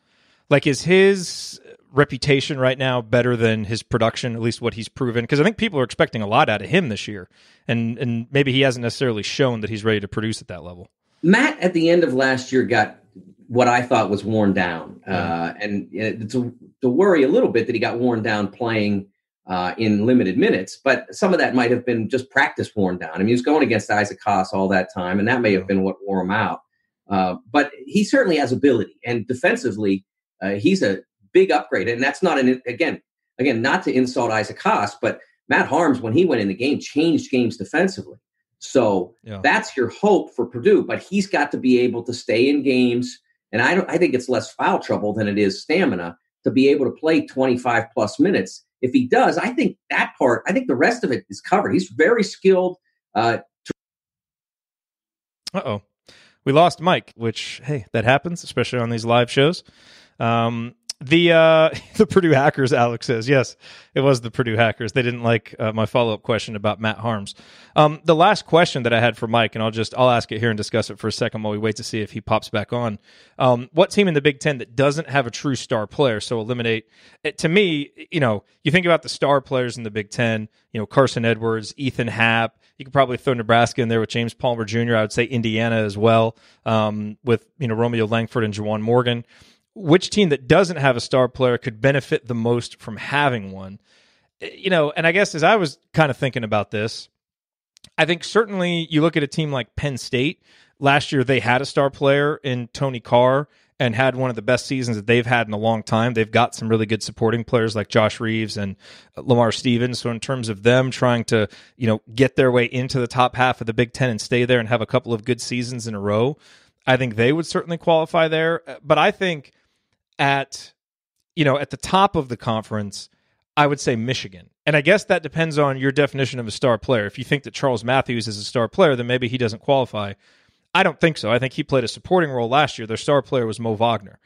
Like, is his reputation right now better than his production, at least what he's proven? Because I think people are expecting a lot out of him this year, and maybe he hasn't necessarily shown that he's ready to produce at that level. Matt, at the end of last year, got what I thought was worn down. And to worry a little bit that he got worn down playing in limited minutes, but some of that might have been just practice worn down. I mean, he was going against Isaac Haas all that time, and that may have been what wore him out. But he certainly has ability, and defensively, he's a big upgrade. And that's not again, not to insult Isaac Haas, but Matt Harms, when he went in the game, changed games defensively. So that's your hope for Purdue, but he's got to be able to stay in games. And I think it's less foul trouble than it is stamina to be able to play 25 plus minutes. If he does, I think the rest of it is covered. He's very skilled. Uh-oh. We lost Mike, which, hey, that happens, especially on these live shows. The Purdue Hackers, Alex says. Yes, it was the Purdue Hackers. They didn't like my follow-up question about Matt Harms. The last question that I had for Mike, and I'll ask it here and discuss it for a second while we wait to see if he pops back on. What team in the Big Ten that doesn't have a true star player? So eliminate it. To me, you think about the star players in the Big Ten, Carson Edwards, Ethan Happ. You could probably throw Nebraska in there with James Palmer Jr. I would say Indiana as well, with Romeo Langford and Juwan Morgan. Which team that doesn't have a star player could benefit the most from having one? And I guess as I was kind of thinking about this, I think certainly you look at a team like Penn State. Last year they had a star player in Tony Carr and had one of the best seasons that they've had in a long time. They've got some really good supporting players like Josh Reeves and Lamar Stevens. So in terms of them trying to, get their way into the top half of the Big Ten and stay there and have a couple of good seasons in a row, I think they would certainly qualify there. But I think at the top of the conference, I would say Michigan. And I guess that depends on your definition of a star player. If you think that Charles Matthews is a star player, then maybe he doesn't qualify. I don't think so. I think he played a supporting role last year. Their star player was Mo Wagner.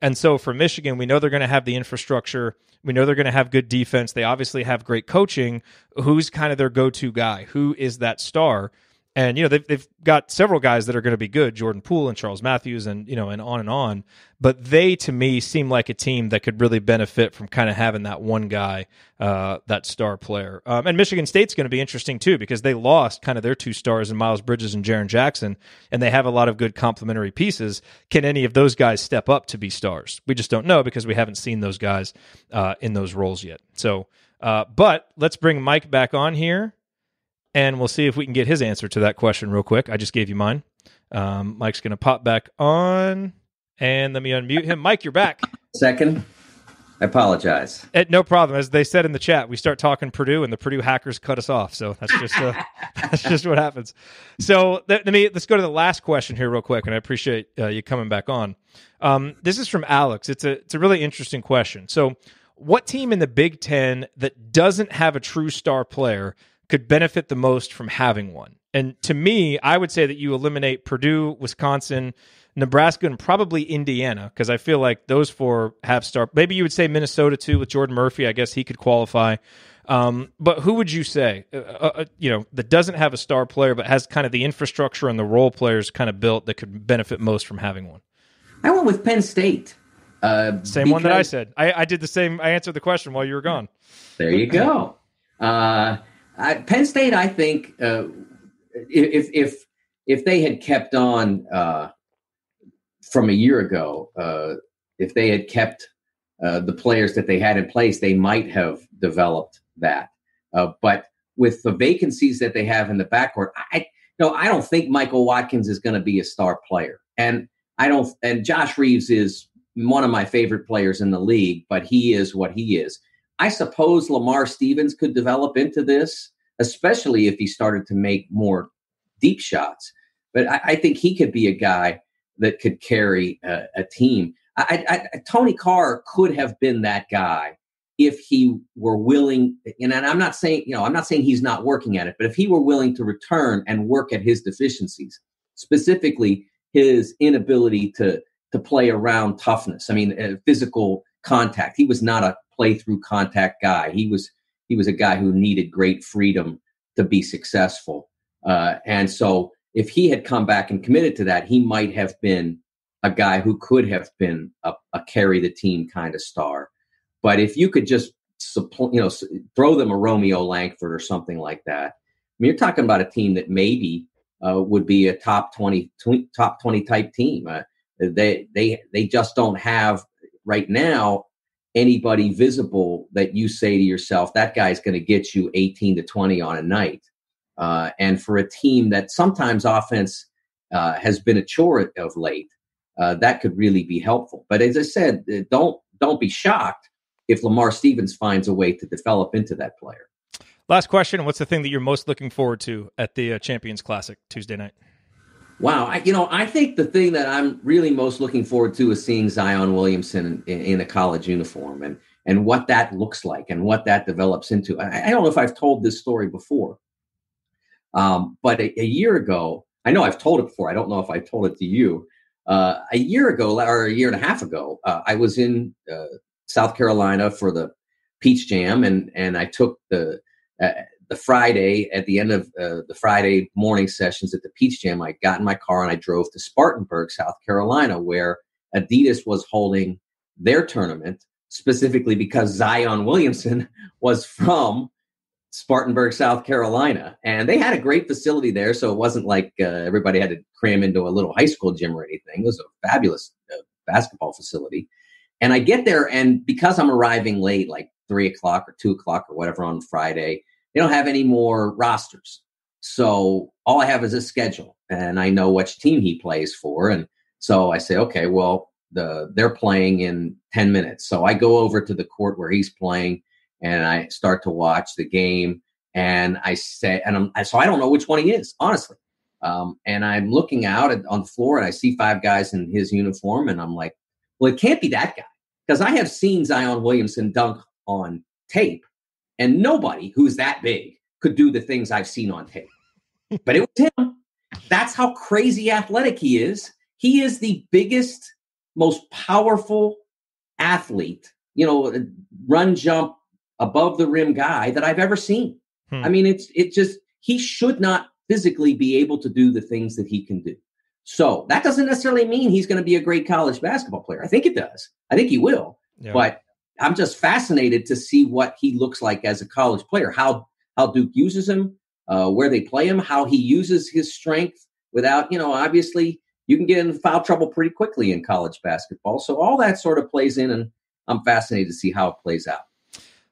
And so for Michigan, we know they're going to have the infrastructure. We know they're going to have good defense. They obviously have great coaching. Who's kind of their go-to guy? Who is that star? And, they've got several guys that are going to be good, Jordan Poole and Charles Matthews and, and on and on. But they, to me, seem like a team that could really benefit from kind of having that one guy, that star player. And Michigan State's going to be interesting, too, because they lost kind of their two stars in Miles Bridges and Jaren Jackson, and they have a lot of good complementary pieces. Can any of those guys step up to be stars? We just don't know because we haven't seen those guys in those roles yet. So, but let's bring Mike back on here. And we'll see if we can get his answer to that question real quick. I just gave you mine. Mike's going to pop back on, and let me unmute him. Mike, you're back. Second, I apologize. No problem. As they said in the chat, we start talking Purdue, and the Purdue Hackers cut us off. So that's just that's just what happens. So let's go to the last question here real quick, and I appreciate you coming back on. This is from Alex. It's a really interesting question. So, what team in the Big Ten that doesn't have a true star player could benefit the most from having one? And to me, I would say that you eliminate Purdue, Wisconsin, Nebraska, and probably Indiana, because I feel like those four have star. Maybe you would say Minnesota too with Jordan Murphy. I guess he could qualify. But who would you say, that doesn't have a star player but has kind of the infrastructure and the role players kind of built that could benefit most from having one? I went with Penn State. Same one that I said. I did the same. I answered the question while you were gone. There you go. Penn State, I think, if they had kept on from a year ago, if they had kept the players that they had in place, they might have developed that. But with the vacancies that they have in the backcourt, I don't think Michael Watkins is going to be a star player, and Josh Reeves is one of my favorite players in the league, but he is what he is. I suppose Lamar Stevens could develop into this, especially if he started to make more deep shots. But I think he could be a guy that could carry a team. Tony Carr could have been that guy if he were willing. And I'm not saying he's not working at it, but if he were willing to return and work at his deficiencies, specifically his inability to play around toughness. I mean, physical contact. He was not a play through contact guy. He was a guy who needed great freedom to be successful. And so if he had come back and committed to that, he might have been a guy who could have been a carry the team kind of star. But if you could just throw them a Romeo Langford or something like that, I mean, you're talking about a team that maybe would be a top 20 type team. They just don't have right now anybody visible that you say to yourself, that guy's going to get you 18 to 20 on a night. And for a team that sometimes offense has been a chore of late, that could really be helpful. But as I said, don't be shocked if Lamar Stevens finds a way to develop into that player. Last question. What's the thing that you're most looking forward to at the Champions Classic Tuesday night? Wow. I think the thing that I'm really most looking forward to is seeing Zion Williamson in a college uniform and what that looks like and what that develops into. I don't know if I've told this story before, but a year ago, I know I've told it before. I don't know if I told it to you. A year ago or a year and a half ago, I was in South Carolina for the Peach Jam, and I took the Friday at the end of the Friday morning sessions at the Peach Jam. I got in my car and I drove to Spartanburg, South Carolina, where Adidas was holding their tournament, specifically because Zion Williamson was from Spartanburg, South Carolina. And they had a great facility there, so it wasn't like everybody had to cram into a little high school gym or anything. It was a fabulous basketball facility. And I get there, and because I'm arriving late, like 3 o'clock or 2 o'clock or whatever on Friday, they don't have any more rosters. So all I have is a schedule, and I know which team he plays for. And so I say, okay, well, they're playing in 10 minutes. So I go over to the court where he's playing, and I start to watch the game. And I say, so I don't know which one he is, honestly. And I'm looking out on the floor, and I see 5 guys in his uniform, and I'm like, well, it can't be that guy, because I have seen Zion Williamson dunk on tape, and nobody who's that big could do the things I've seen on tape. But it was him. That's how crazy athletic he is. He is the biggest, most powerful athlete, run, jump, above the rim guy that I've ever seen. I mean, he should not physically be able to do the things that he can do. So that doesn't necessarily mean he's going to be a great college basketball player. I think it does. I think he will. Yeah. But I'm just fascinated to see what he looks like as a college player, how Duke uses him, where they play him, how he uses his strength without, obviously you can get in foul trouble pretty quickly in college basketball. So all that sort of plays in, and I'm fascinated to see how it plays out.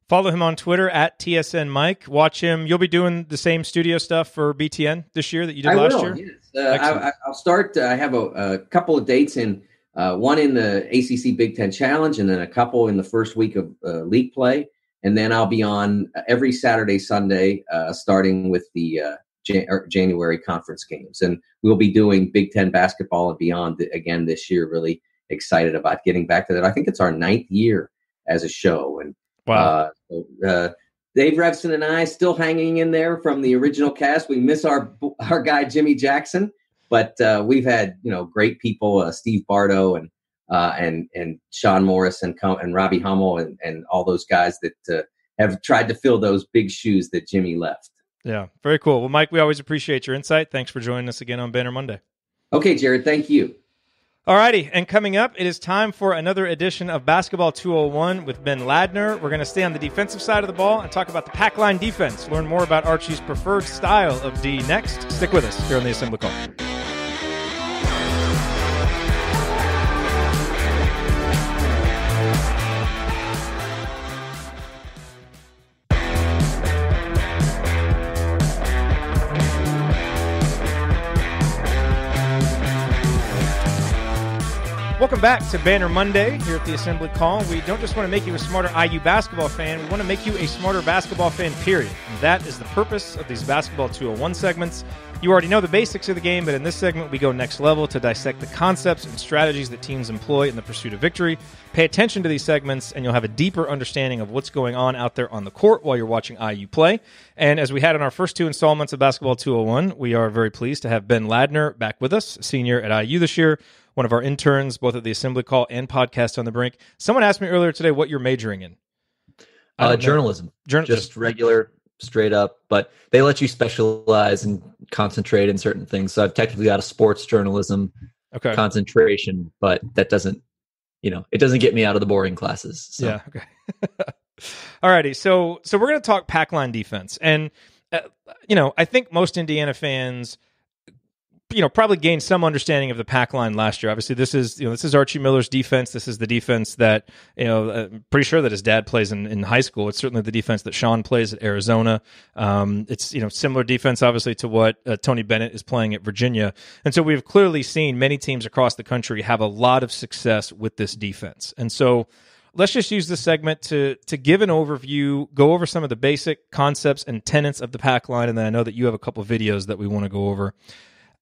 Follow him on Twitter at TSN Mike. Watch him. You'll be doing the same studio stuff for BTN this year that you did last year? Yes. I'll start. I have a couple of dates in, one in the ACC Big Ten Challenge, and then a couple in the first week of league play. And then I'll be on every Saturday, Sunday, starting with the January conference games. And we'll be doing Big Ten basketball and beyond again this year. Really excited about getting back to that. I think it's our 9th year as a show. And wow. Dave Revson and I still hanging in there from the original cast. We miss our guy Jimmy Jackson, but we've had great people, Steve Bardo and Sean Morris and Robbie Hummel and all those guys that have tried to fill those big shoes that Jimmy left. Yeah, very cool. Well, Mike, we always appreciate your insight. Thanks for joining us again on Banner Monday. Okay, Jared, thank you. Alrighty, and coming up, it is time for another edition of Basketball 201 with Ben Ladner. We're going to stay on the defensive side of the ball and talk about the Packline defense. Learn more about Archie's preferred style of D next. Stick with us here on the Assembly Call. Welcome back to Banner Monday here at the Assembly Call. We don't just want to make you a smarter IU basketball fan, we want to make you a smarter basketball fan, period. And that is the purpose of these Basketball 201 segments. You already know the basics of the game, but in this segment we go next level to dissect the concepts and strategies that teams employ in the pursuit of victory. Pay attention to these segments and you'll have a deeper understanding of what's going on out there on the court while you're watching IU play. And as we had in our first two installments of Basketball 201, we are very pleased to have Ben Ladner back with us, senior at IU this year, one of our interns, both at the Assembly Call and Podcast on the Brink. Someone asked me earlier today what you're majoring in. Journalism. Just regular, straight up. But they let you specialize and concentrate in certain things. So I've technically got a sports journalism concentration, but that doesn't, it doesn't get me out of the boring classes. So. Yeah, okay. All righty. So we're going to talk Packline defense. And, I think most Indiana fans probably gained some understanding of the Packline last year. Obviously, this is Archie Miller's defense. This is the defense that, I'm pretty sure that his dad plays in high school. It's certainly the defense that Sean plays at Arizona. It's, similar defense, obviously, to what Tony Bennett is playing at Virginia. And so we've clearly seen many teams across the country have a lot of success with this defense. And so let's just use this segment to give an overview, go over some of the basic concepts and tenets of the Packline, and then I know that you have a couple of videos that we want to go over.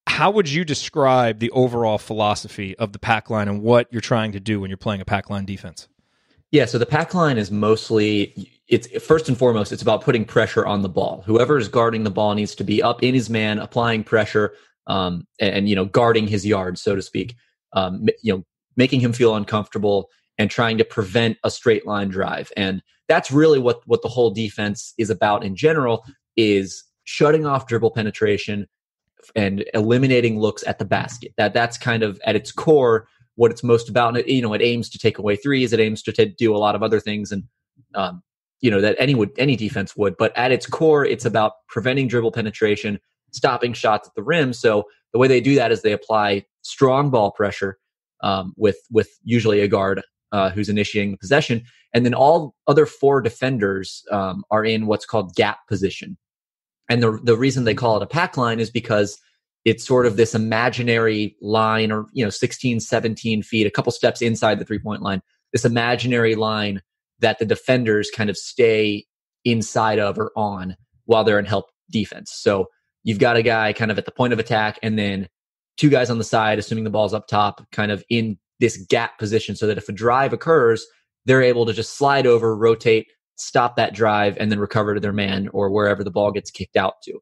How would you describe the overall philosophy of the Packline and what you're trying to do when you're playing a Packline defense? Yeah, so the Packline is mostly, it's first and foremost, it's about putting pressure on the ball. Whoever is guarding the ball needs to be up in his man, applying pressure, and guarding his yard, so to speak. Making him feel uncomfortable and trying to prevent a straight line drive. And that's really what the whole defense is about in general, is shutting off dribble penetration and eliminating looks at the basket. That's kind of at its core what it's most about. It aims to take away threes. It aims to do a lot of other things, and that any defense would. But at its core, it's about preventing dribble penetration, stopping shots at the rim. So the way they do that is they apply strong ball pressure with usually a guard who's initiating the possession, and then all other four defenders are in what's called gap position. And the reason they call it a pack line is because it's sort of this imaginary line, or 16, 17 feet, a couple steps inside the 3-point line, this imaginary line that the defenders kind of stay inside of or on while they're in help defense. So you've got a guy kind of at the point of attack, and then two guys on the side, assuming the ball's up top, kind of in this gap position, so that if a drive occurs, they're able to just slide over, rotate, stop that drive, and then recover to their man or wherever the ball gets kicked out to.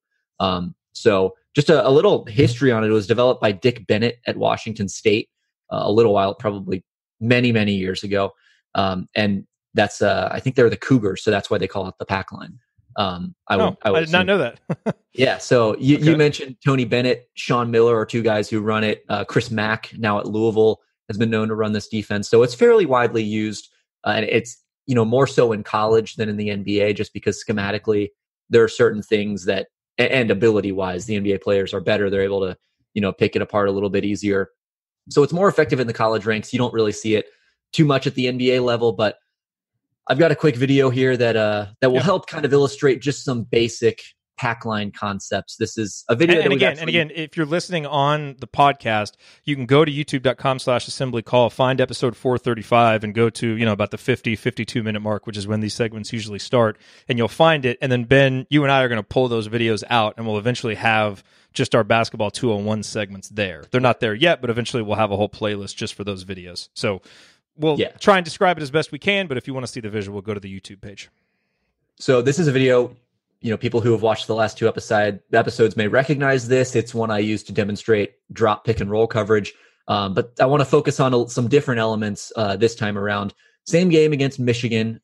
So just a little history on it. It was developed by Dick Bennett at Washington State a little while, probably many, many years ago. And that's, I think they're the Cougars, so that's why they call it the Packline. I did not know that. Yeah, so you mentioned Tony Bennett, Sean Miller are two guys who run it. Chris Mack, now at Louisville, has been known to run this defense. So it's fairly widely used, and it's more so in college than in the NBA, just because schematically there are certain things that, and ability-wise, the NBA players are better. They're able to, pick it apart a little bit easier. So it's more effective in the college ranks. You don't really see it too much at the NBA level, but I've got a quick video here that will help kind of illustrate just some basic Packline concepts. This is a video. And again, if you're listening on the podcast, you can go to youtube.com/assemblycall, find episode 435, and go to, about the 52 minute mark, which is when these segments usually start, and you'll find it. And then Ben, you and I are going to pull those videos out, and we'll eventually have just our Basketball 201 segments there. They're not there yet, but eventually we'll have a whole playlist just for those videos. So we'll try and describe it as best we can, but if you want to see the visual, go to the YouTube page. So this is a video, people who have watched the last two episodes may recognize this. It's one I use to demonstrate drop, pick, and roll coverage. But I want to focus on some different elements this time around. Same game against Michigan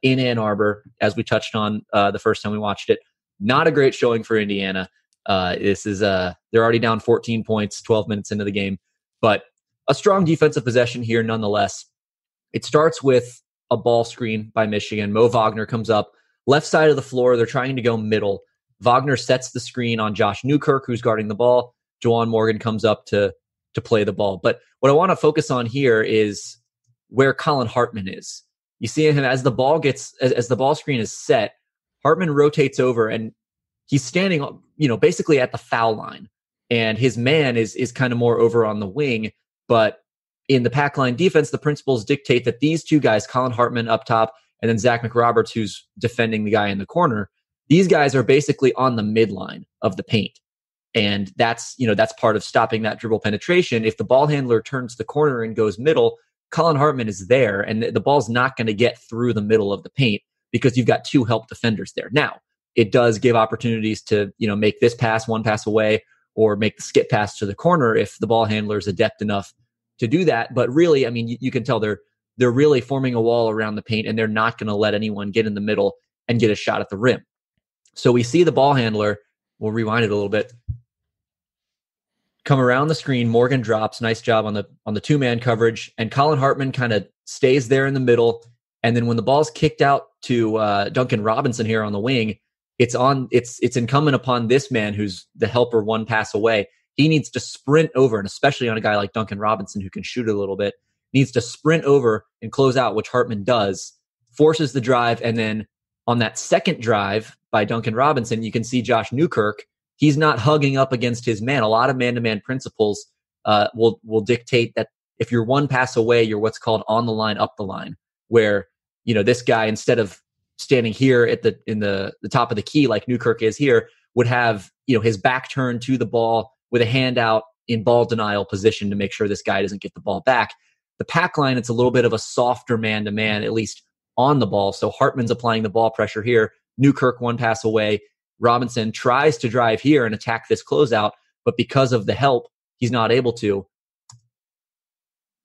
in Ann Arbor, as we touched on the first time we watched it. Not a great showing for Indiana. They're already down 14 points, 12 minutes into the game. But a strong defensive possession here nonetheless. It starts with a ball screen by Michigan. Mo Wagner comes up, left side of the floor. They're trying to go middle. Wagner sets the screen on Josh Newkirk, who's guarding the ball. Juwan Morgan comes up to play the ball. But what I want to focus on here is where Colin Hartman is. You see him as the ball screen is set, Hartman rotates over and he's standing, basically at the foul line. And his man is kind of more over on the wing. But in the Packline defense, the principles dictate that these two guys, Colin Hartman up top, and then Zach McRoberts, who's defending the guy in the corner, these guys are basically on the midline of the paint. And that's part of stopping that dribble penetration. If the ball handler turns the corner and goes middle, Colin Hartman is there, and the ball's not going to get through the middle of the paint because you've got two help defenders there. Now, it does give opportunities to, make this pass one pass away or make the skip pass to the corner if the ball handler is adept enough to do that. But really, I mean, you can tell they're really forming a wall around the paint, and they're not going to let anyone get in the middle and get a shot at the rim. So we see the ball handler, we'll rewind it a little bit, come around the screen. Morgan drops, nice job on the two-man coverage, and Colin Hartman kind of stays there in the middle. And then when the ball's kicked out to Duncan Robinson here on the wing, it's incumbent upon this man who's the helper one pass away. He needs to sprint over, and especially on a guy like Duncan Robinson who can shoot a little bit, needs to sprint over and close out, which Hartman does, forces the drive, and then on that second drive by Duncan Robinson, you can see Josh Newkirk. He's not hugging up against his man. A lot of man-to-man principles will dictate that if you're one pass away, you're what's called on the line, up the line, where this guy, instead of standing here in the top of the key like Newkirk is here, would have his back turned to the ball with a hand out in ball denial position to make sure this guy doesn't get the ball back. The pack line, it's a little bit of a softer man-to-man, at least on the ball. So Hartman's applying the ball pressure here. Newkirk one pass away. Robinson tries to drive here and attack this closeout, but because of the help, he's not able to.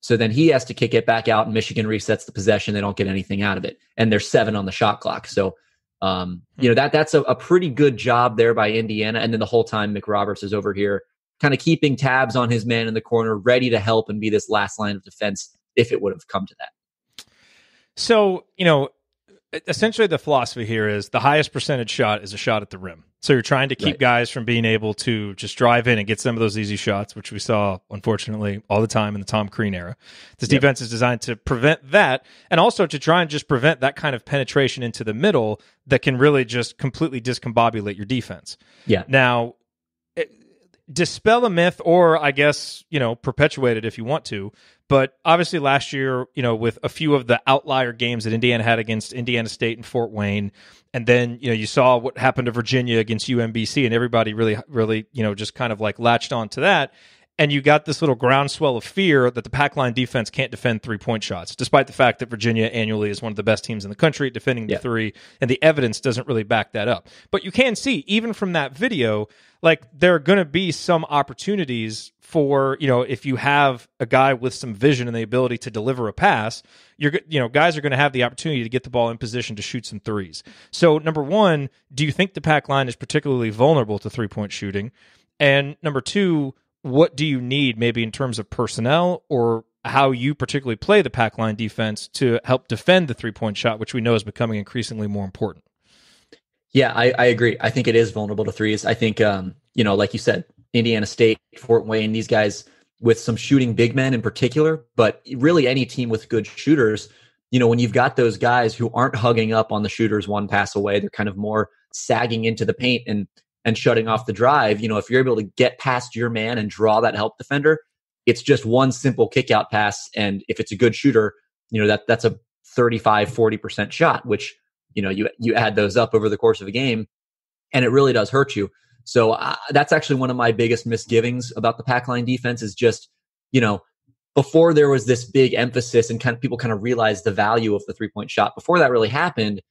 So then he has to kick it back out, and Michigan resets the possession. They don't get anything out of it, and there's 7 on the shot clock. So, that's a pretty good job there by Indiana. And then the whole time, McRoberts is over here kind of keeping tabs on his man in the corner, ready to help and be this last line of defense if it would have come to that. So, essentially the philosophy here is the highest percentage shot is a shot at the rim. So you're trying to keep guys from being able to just drive in and get some of those easy shots, which we saw, unfortunately, all the time in the Tom Crean era. This defense is designed to prevent that, and also to try and just prevent that kind of penetration into the middle that can really just completely discombobulate your defense. Yeah. Now, dispel a myth, or I guess, perpetuate it if you want to. But obviously last year, with a few of the outlier games that Indiana had against Indiana State and Fort Wayne, and then, you saw what happened to Virginia against UMBC, and everybody really, just kind of like latched on to that. And you got this little groundswell of fear that the Packline defense can't defend 3-point shots, despite the fact that Virginia annually is one of the best teams in the country at defending the three, and the evidence doesn't really back that up. But you can see, even from that video, like there are going to be some opportunities for, if you have a guy with some vision and the ability to deliver a pass, guys are going to have the opportunity to get the ball in position to shoot some threes. So, number one, do you think the Packline is particularly vulnerable to 3-point shooting? And number two, what do you need maybe in terms of personnel or how you particularly play the Packline defense to help defend the 3-point shot, which we know is becoming increasingly more important? Yeah, I agree. I think it is vulnerable to threes. I think, like you said, Indiana State, Fort Wayne, these guys with some shooting big men in particular, but really any team with good shooters, when you've got those guys who aren't hugging up on the shooters one pass away, they're kind of more sagging into the paint and shutting off the drive. If you're able to get past your man and draw that help defender, it's just one simple kick out pass. And if it's a good shooter, that's a 35-40% shot, which, you add those up over the course of a game, and it really does hurt you. So that's actually one of my biggest misgivings about the Packline defense is just, before there was this big emphasis and people kind of realized the value of the 3-point shot. Before that really happened,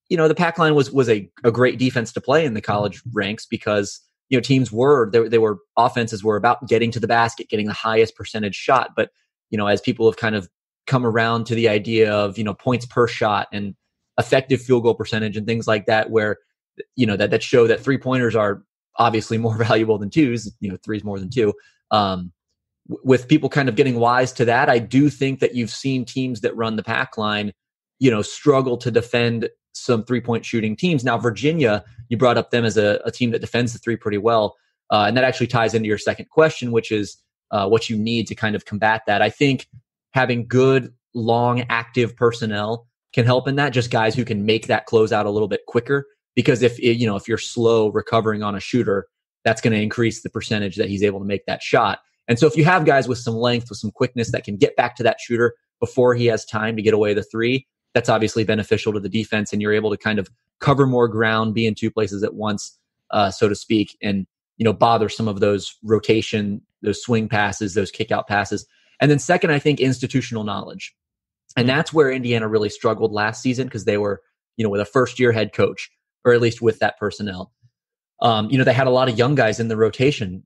the Packline was a great defense to play in the college ranks because, teams offenses were about getting to the basket, getting the highest percentage shot. But, as people have kind of come around to the idea of, points per shot and effective field goal percentage and things like that, where, that show that 3-pointers are obviously more valuable than twos, threes more than two. with people kind of getting wise to that, I do think that you've seen teams that run the pack line, struggle to defend some 3-point shooting teams. Now, Virginia, you brought up them as a team that defends the three pretty well. And that actually ties into your second question, which is what you need to kind of combat that. I think having good, long, active personnel can help in that. Just guys who can make that closeout a little bit quicker. Because if you're slow recovering on a shooter, that's going to increase the percentage that he's able to make that shot. And so if you have guys with some length, with some quickness that can get back to that shooter before he has time to get away the three, that's obviously beneficial to the defense. And you're able to kind of cover more ground, be in two places at once, so to speak, and bother some of those rotation, those swing passes, those kick out passes. And then second, I think institutional knowledge. And that's where Indiana really struggled last season because they were, with a first-year head coach, or at least with that personnel. They had a lot of young guys in the rotation,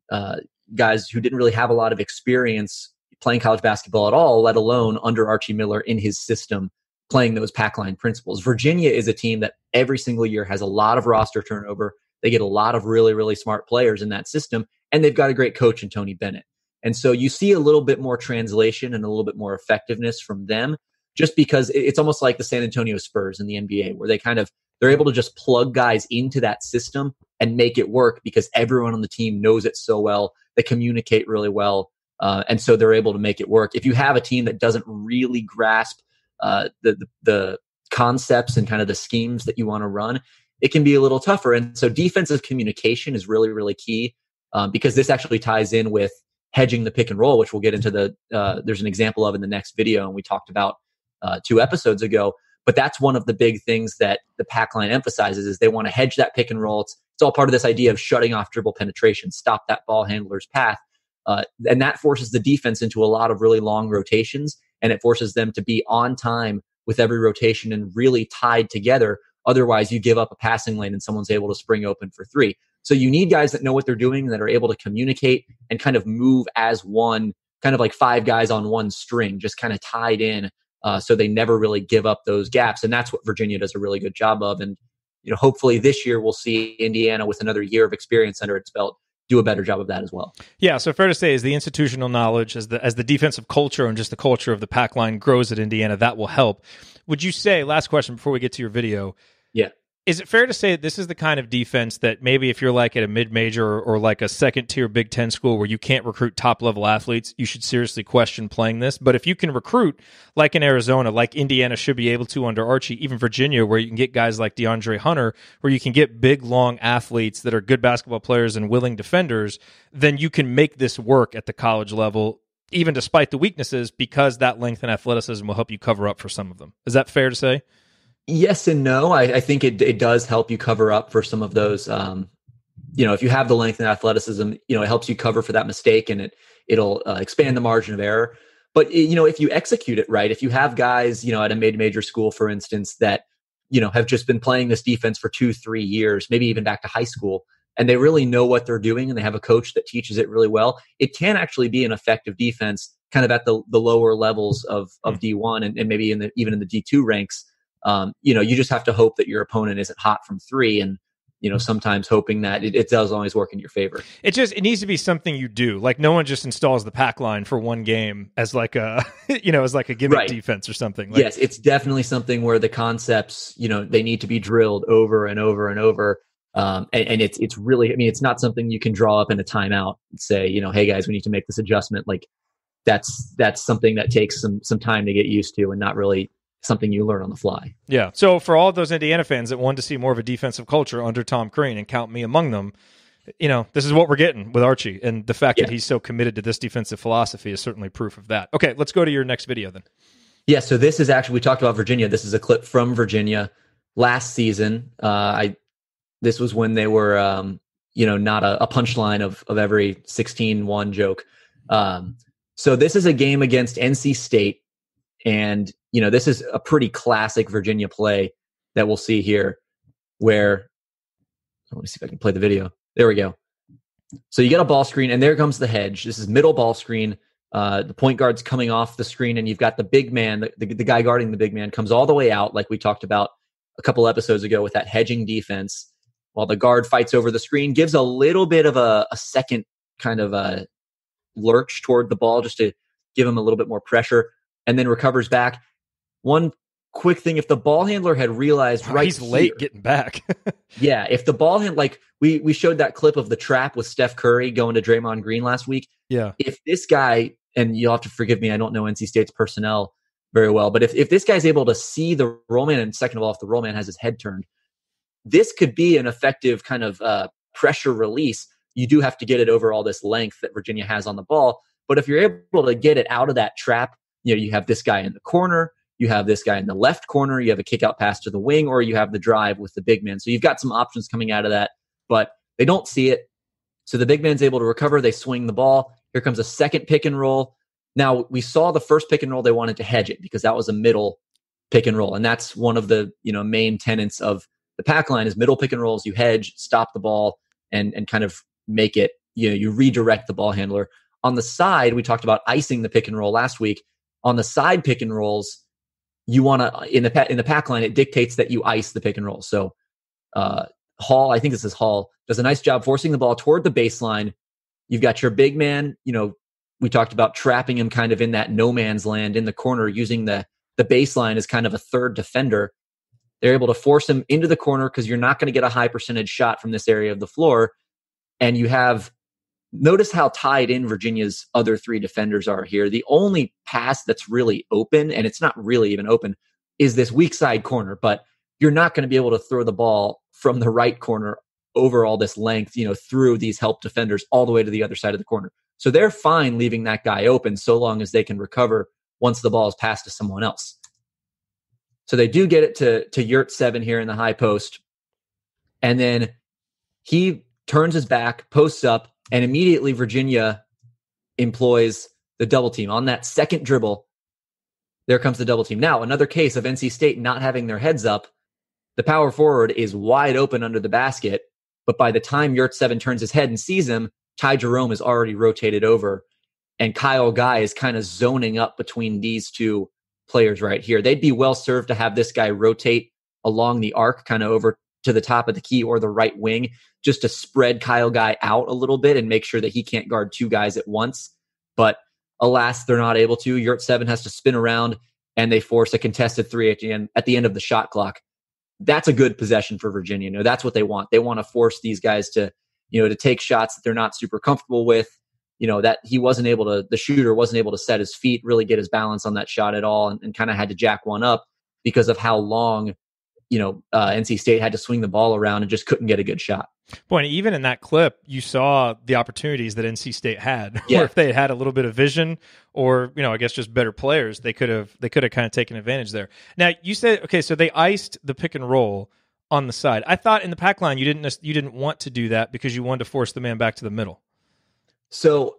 guys who didn't really have a lot of experience playing college basketball at all, let alone under Archie Miller in his system, playing those pack line principles. Virginia is a team that every single year has a lot of roster turnover. They get a lot of really, really smart players in that system, and they've got a great coach in Tony Bennett. And so you see a little bit more translation and a little bit more effectiveness from them, just because it's almost like the San Antonio Spurs in the NBA, where they're able to just plug guys into that system and make it work because everyone on the team knows it so well. They communicate really well. And so they're able to make it work. If you have a team that doesn't really grasp the concepts and kind of the schemes that you want to run, it can be a little tougher. And so defensive communication is really, really key because this actually ties in with hedging the pick and roll, which we'll get into there's an example of in the next video. And we talked about 2 episodes ago. But that's one of the big things that the pack line emphasizes is they want to hedge that pick and roll. It's all part of this idea of shutting off dribble penetration, stop that ball handler's path. And that forces the defense into a lot of really long rotations, and it forces them to be on time with every rotation and really tied together. Otherwise, you give up a passing lane and someone's able to spring open for three. So you need guys that know what they're doing, that are able to communicate and kind of move as one, kind of like 5 guys on one string, just kind of tied in. So they never really give up those gaps. And that's what Virginia does a really good job of. And, hopefully this year we'll see Indiana with another year of experience under its belt do a better job of that as well. Yeah, so fair to say is the institutional knowledge, as the defensive culture and just the culture of the pack line grows at Indiana, that will help. Would you say, last question before we get to your video, yeah, is it fair to say that this is the kind of defense that maybe if you're like at a mid-major or like a second-tier Big Ten school where you can't recruit top-level athletes, you should seriously question playing this? But if you can recruit, like in Arizona, like Indiana should be able to under Archie, even Virginia, where you can get guys like DeAndre Hunter, where you can get big, long athletes that are good basketball players and willing defenders, then you can make this work at the college level, even despite the weaknesses, because that length and athleticism will help you cover up for some of them. Is that fair to say? Yes and no. I think it does help you cover up for some of those. If you have the length and athleticism, it helps you cover for that mistake, and it'll expand the margin of error. But if you execute it right, if you have guys, at a mid-major school, for instance, that have just been playing this defense for 2-3 years, maybe even back to high school, and they really know what they're doing, and they have a coach that teaches it really well, it can actually be an effective defense, kind of at the lower levels of D1 and maybe even in the D2 ranks. You just have to hope that your opponent isn't hot from three, and sometimes hoping that it does always work in your favor. It needs to be something you do. Like no one just installs the pack line for one game as like a as like a gimmick defense or something. Like, yes, it's definitely something where the concepts they need to be drilled over and over and over. And it's really, it's not something you can draw up in a timeout and say, hey guys, we need to make this adjustment. Like that's something that takes some time to get used to, and not really something you learn on the fly. Yeah. So for all of those Indiana fans that want to see more of a defensive culture under Tom Crean, and count me among them, this is what we're getting with Archie. And the fact that he's so committed to this defensive philosophy is certainly proof of that. Okay, let's go to your next video then. Yeah, so this is actually, we talked about Virginia. This is a clip from Virginia last season. This was when they were, not a punchline of every 16-1 joke. So this is a game against NC State. And, this is a pretty classic Virginia play that we'll see here where, let me see if I can play the video. There we go. So you get a ball screen, and there comes the hedge. This is middle ball screen. The point guard's coming off the screen, and you've got the big man, the guy guarding the big man comes all the way out, like we talked about a couple episodes ago with that hedging defense, while the guard fights over the screen, gives a little bit of a second kind of a lurch toward the ball just to give him a little bit more pressure, and then recovers back. One quick thing, if the ball handler had realized he's late getting back. Yeah, if the ball handler, like we showed that clip of the trap with Steph Curry going to Draymond Green last week. Yeah. If this guy, and you'll have to forgive me, I don't know NC State's personnel very well, but if this guy's able to see the roll man, and second of all, if the roll man has his head turned, this could be an effective kind of pressure release. You do have to get it over all this length that Virginia has on the ball. But if you're able to get it out of that trap, you have this guy in the corner, you have this guy in the left corner, you have a kick out pass to the wing, or you have the drive with the big man. So you've got some options coming out of that, but they don't see it. So the big man's able to recover. They swing the ball. Here comes a second pick and roll. Now, we saw the first pick and roll. They wanted to hedge it because that was a middle pick and roll. And that's one of the main tenets of the Packline is middle pick and rolls. You hedge, stop the ball, and kind of make it, you redirect the ball handler. On the side, we talked about icing the pick and roll last week. On the side pick and rolls, you want to, in the Packline, it dictates that you ice the pick and roll. So Hall, I think this is Hall, does a nice job forcing the ball toward the baseline. You've got your big man, we talked about trapping him kind of in that no man's land in the corner, using the baseline as kind of a third defender. They're able to force him into the corner because you're not going to get a high percentage shot from this area of the floor. And you have, notice how tied in Virginia's other three defenders are here. The only pass that's really open, and it's not really even open, is this weak side corner. But you're not going to be able to throw the ball from the right corner over all this length, through these help defenders all the way to the other side of the corner. So they're fine leaving that guy open so long as they can recover once the ball is passed to someone else. So they do get it to Yurt 7 here in the high post. And then he turns his back, posts up, and immediately Virginia employs the double team. On that second dribble, there comes the double team. Now, another case of NC State not having their heads up. The power forward is wide open under the basket, but by the time Yurt 7 turns his head and sees him, Ty Jerome is already rotated over, and Kyle Guy is kind of zoning up between these two players right here. They'd be well served to have this guy rotate along the arc, kind of over to the top of the key or the right wing, just to spread Kyle Guy out a little bit and make sure that he can't guard two guys at once. But alas, they're not able to. Yurt 7 has to spin around, and they force a contested three at the end of the shot clock. That's a good possession for Virginia. That's what they want. They want to force these guys to take shots that they're not super comfortable with. That the shooter wasn't able to set his feet, really get his balance on that shot at all, and kind of had to jack one up because of how long, NC State had to swing the ball around and just couldn't get a good shot. Boy, and even in that clip, you saw the opportunities that NC State had. Yeah. Or if they had a little bit of vision, or I guess just better players, they could have kind of taken advantage there. Now, you said, okay, so they iced the pick and roll on the side. I thought in the Packline you didn't want to do that because you wanted to force the man back to the middle. So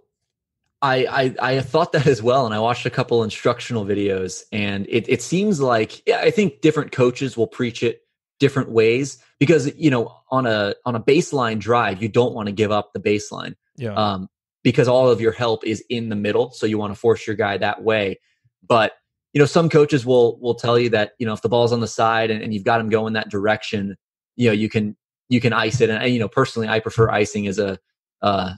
I thought that as well, and I watched a couple instructional videos, and it seems like, I think different coaches will preach it different ways because on a baseline drive you don't want to give up the baseline, because all of your help is in the middle, so you want to force your guy that way. But some coaches will tell you that if the ball's on the side and you've got him going that direction, you can ice it. And personally, I prefer icing as a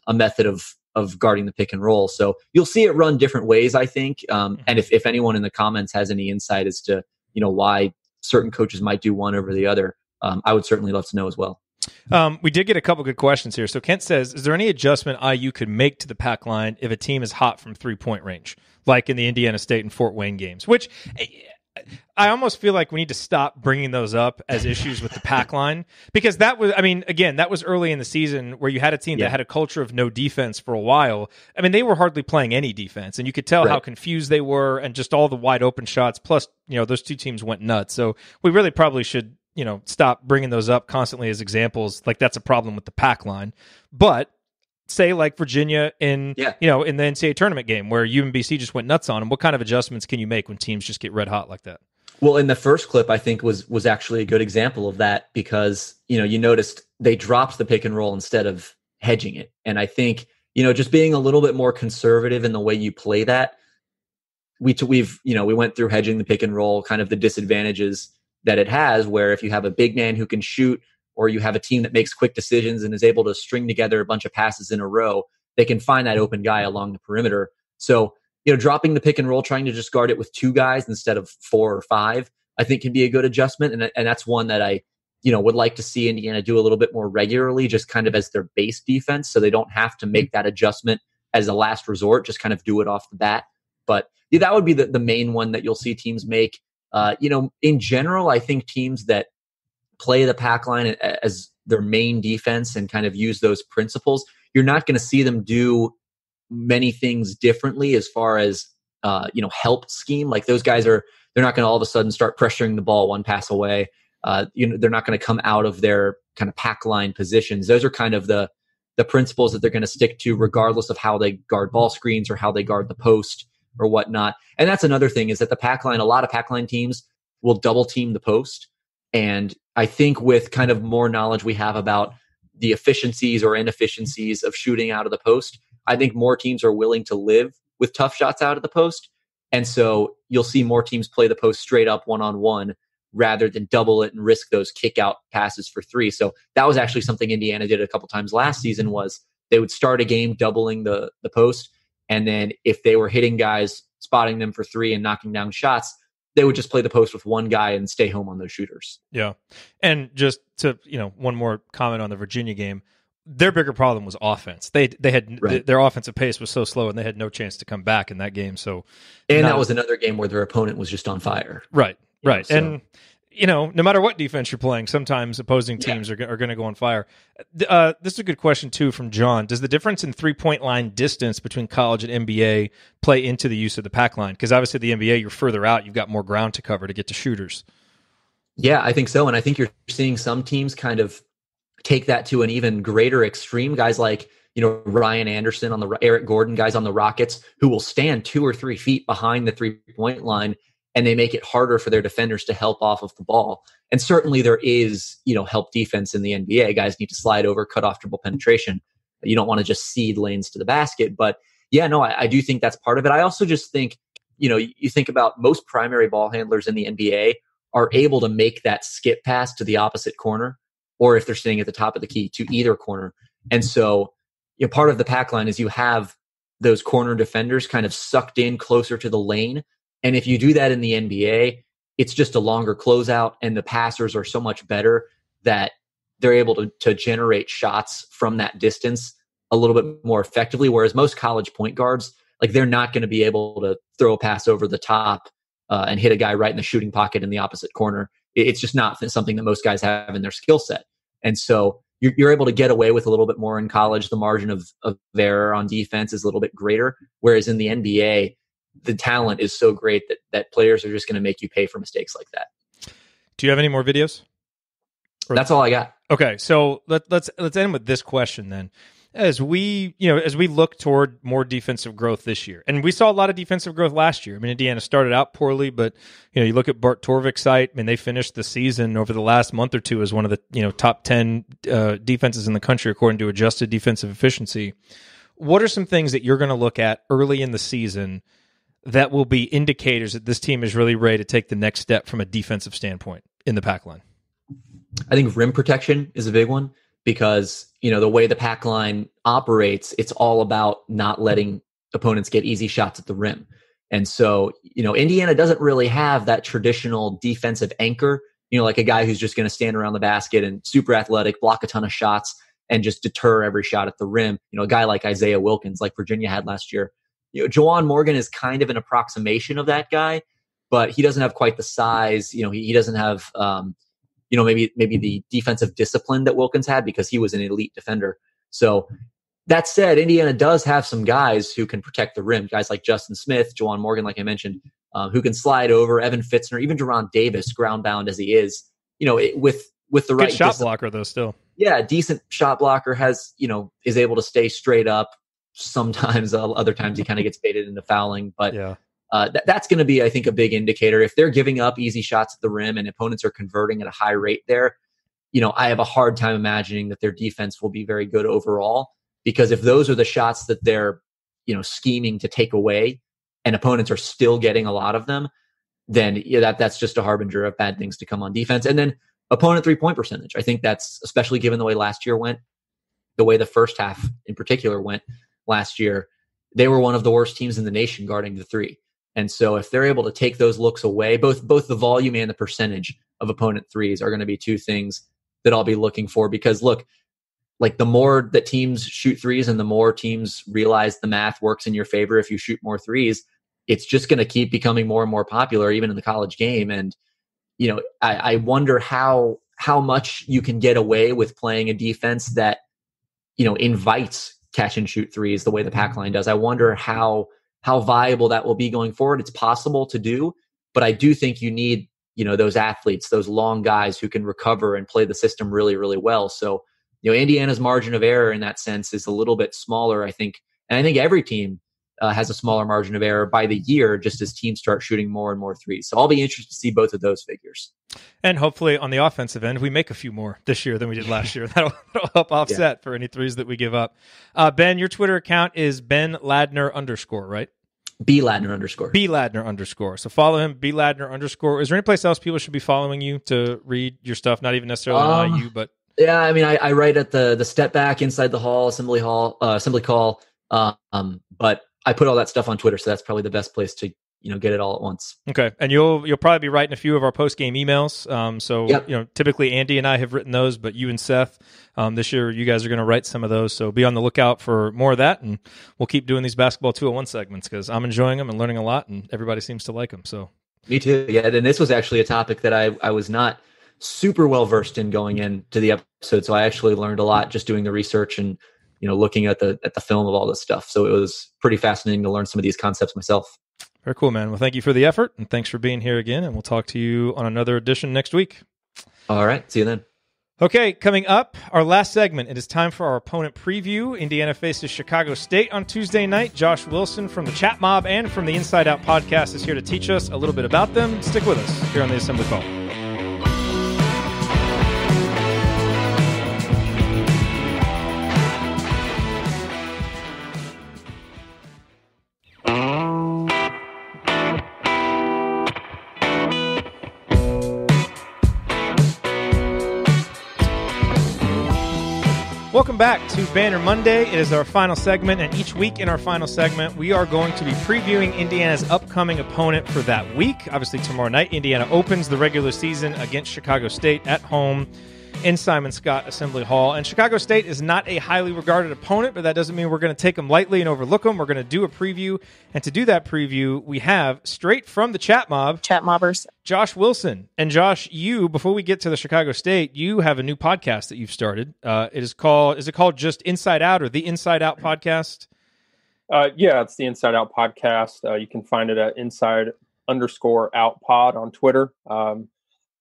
method of guarding the pick and roll. So you'll see it run different ways, I think. And if anyone in the comments has any insight as to why certain coaches might do one over the other, I would certainly love to know as well. We did get a couple good questions here. So Kent says, is there any adjustment IU could make to the Packline if a team is hot from 3-point range, like in the Indiana State and Fort Wayne games? Which I almost feel like we need to stop bringing those up as issues with the Packline, because that was early in the season where you had a team that had a culture of no defense for a while. I mean, they were hardly playing any defense, and you could tell how confused they were, and just all the wide open shots. Plus, those two teams went nuts. So we really probably should, stop bringing those up constantly as examples. Like that's a problem with the Packline. But say like Virginia in the NCAA tournament game where UMBC just went nuts on them, what kind of adjustments can you make when teams just get red hot like that? Well, in the first clip, I think was actually a good example of that, because, you noticed they dropped the pick and roll instead of hedging it. And I think, just being a little bit more conservative in the way you play that, we went through hedging the pick and roll, kind of the disadvantages that it has, where if you have a big man who can shoot, or you have a team that makes quick decisions and is able to string together a bunch of passes in a row, they can find that open guy along the perimeter. So, dropping the pick and roll, trying to just guard it with 2 guys instead of 4 or 5, I think can be a good adjustment. And that's one that I, would like to see Indiana do a little bit more regularly, just kind of as their base defense. So they don't have to make that adjustment as a last resort, just kind of do it off the bat. But yeah, that would be the main one that you'll see teams make. In general, I think teams that play the pack line as their main defense and kind of use those principles, you're not going to see them do many things differently as far as, help scheme. Like those guys they're not going to all of a sudden start pressuring the ball one pass away. They're not going to come out of their kind of pack line positions. Those are kind of the principles that they're going to stick to regardless of how they guard ball screens or how they guard the post or whatnot. And that's another thing, is that the pack line, a lot of pack line teams will double team the post. And I think with kind of more knowledge we have about the efficiencies or inefficiencies of shooting out of the post, I think more teams are willing to live with tough shots out of the post. And so you'll see more teams play the post straight up one-on-one rather than double it and risk those kick out passes for 3. So that was actually something Indiana did a couple times last season, was they would start a game doubling the post. And then if they were hitting guys, spotting them for 3 and knocking down shots, they would just play the post with 1 guy and stay home on those shooters. Yeah. And just to, one more comment on the Virginia game, their bigger problem was offense. They had their offensive pace was so slow and they had no chance to come back in that game. So, that was another game where their opponent was just on fire. Right. Right. And, no matter what defense you're playing, sometimes opposing teams are going to go on fire. This is a good question, too, from John. Does the difference in 3-point line distance between college and NBA play into the use of the pack line? Because obviously the NBA, you're further out. You've got more ground to cover to get to shooters. Yeah, I think so. And I think you're seeing some teams kind of take that to an even greater extreme. Guys like, Ryan Anderson on the Eric Gordon, guys on the Rockets, who will stand 2 or 3 feet behind the 3-point line, and they make it harder for their defenders to help off of the ball. And certainly there is, help defense in the NBA. Guys need to slide over, cut off dribble penetration. You don't want to just seed lanes to the basket. But yeah, no, I do think that's part of it. I also just think, you think about most primary ball handlers in the NBA are able to make that skip pass to the opposite corner, or if they're sitting at the top of the key, to either corner. And so part of the pack line is you have those corner defenders kind of sucked in closer to the lane. And if you do that in the NBA, it's just a longer closeout, and the passers are so much better that they're able to generate shots from that distance a little bit more effectively. Whereas most college point guards, like, they're not going to be able to throw a pass over the top and hit a guy right in the shooting pocket in the opposite corner. It's just not something that most guys have in their skill set. And so you're able to get away with a little bit more in college. The margin of error on defense is a little bit greater. Whereas in the NBA, the talent is so great that players are just going to make you pay for mistakes like that. Do you have any more videos? That's all I got. Okay, so let's end with this question then. As we look toward more defensive growth this year, and we saw a lot of defensive growth last year. I mean, Indiana started out poorly, but you look at Bart Torvik's site. I mean, they finished the season over the last month or two as one of the top 10 defenses in the country according to adjusted defensive efficiency. What are some things that you're going to look at early in the season that will be indicators that this team is really ready to take the next step from a defensive standpoint in the pack line? I think rim protection is a big one, because, the way the pack line operates, it's all about not letting opponents get easy shots at the rim. And so, Indiana doesn't really have that traditional defensive anchor, like a guy who's just going to stand around the basket and super athletic, block a ton of shots and just deter every shot at the rim. A guy like Isaiah Wilkins, like Virginia had last year. Juwan Morgan is kind of an approximation of that guy, but he doesn't have quite the size. He doesn't have, maybe the defensive discipline that Wilkins had, because he was an elite defender. So that said, Indiana does have some guys who can protect the rim. Guys like Justin Smith, Juwan Morgan, like I mentioned, who can slide over. Evan Fitzner, even Deron Davis, ground bound as he is, with the right good shot blocker though. Still, yeah, decent shot blocker, has is able to stay straight up. Sometimes, other times he kind of gets baited into fouling, but yeah. That's going to be, I think, a big indicator. If they're giving up easy shots at the rim and opponents are converting at a high rate there, I have a hard time imagining that their defense will be very good overall, because if those are the shots that they're, scheming to take away and opponents are still getting a lot of them, then that's just a harbinger of bad things to come on defense. And then opponent 3-point percentage. I think that's, especially given the way last year went, the way the first half in particular went, last year, they were one of the worst teams in the nation guarding the three. And so if they're able to take those looks away, both the volume and the percentage of opponent threes are going to be two things that I'll be looking for. Because look, like the more that teams shoot threes and the more teams realize the math works in your favor if you shoot more threes, it's just going to keep becoming more and more popular, even in the college game. And, I wonder how much you can get away with playing a defense that, invites catch and shoot threes the way the Packline does. I wonder how viable that will be going forward. It's possible to do, but I do think you need, those athletes, those long guys who can recover and play the system really, really well. So, Indiana's margin of error in that sense is a little bit smaller, I think. And I think every team has a smaller margin of error by the year, just as teams start shooting more and more threes. So I'll be interested to see both of those figures. And hopefully on the offensive end, we make a few more this year than we did last year. That'll help offset for any threes that we give up. Ben, your Twitter account is Ben Ladner _, right? B Ladner _. B Ladner _. So follow him, B Ladner _. Is there any place else people should be following you to read your stuff? Not even necessarily on IU, but yeah, I mean, I write at the step back inside the hall, assembly call. But I put all that stuff on Twitter, so that's probably the best place to get it all at once. Okay, and you'll probably be writing a few of our post game emails. Yep. Typically Andy and I have written those, but you and Seth, this year you guys are going to write some of those. So be on the lookout for more of that, and we'll keep doing these basketball 201 segments because I'm enjoying them and learning a lot, and everybody seems to like them. So me too. Yeah, and this was actually a topic that I was not super well versed in going into the episode, so I actually learned a lot just doing the research and looking at the film of all this stuff. So it was pretty fascinating to learn some of these concepts myself. Very cool, man. Well, thank you for the effort, and thanks for being here again, and we'll talk to you on another edition next week. All right, see you then. Okay, coming up, our last segment. It is time for our opponent preview. Indiana faces Chicago State on Tuesday night. Josh Wilson from the Chat Mob and from the Inside Out podcast is here to teach us a little bit about them. Stick with us here on the Assembly Call. Welcome back to Banner Monday. It is our final segment, and each week in our final segment, we are going to be previewing Indiana's upcoming opponent for that week. Obviously, tomorrow night, Indiana opens the regular season against Chicago State at home in Simon Scott Assembly Hall. And Chicago State is not a highly regarded opponent, but that doesn't mean we're going to take them lightly and overlook them. We're going to do a preview, and to do that preview, we have, straight from the Chat Mobbers, Josh Wilson. And Josh, you, before we get to the Chicago State, you have a new podcast that you've started. Is it called just Inside Out or the Inside Out podcast? Yeah, it's the Inside Out podcast. You can find it at inside_out pod on Twitter.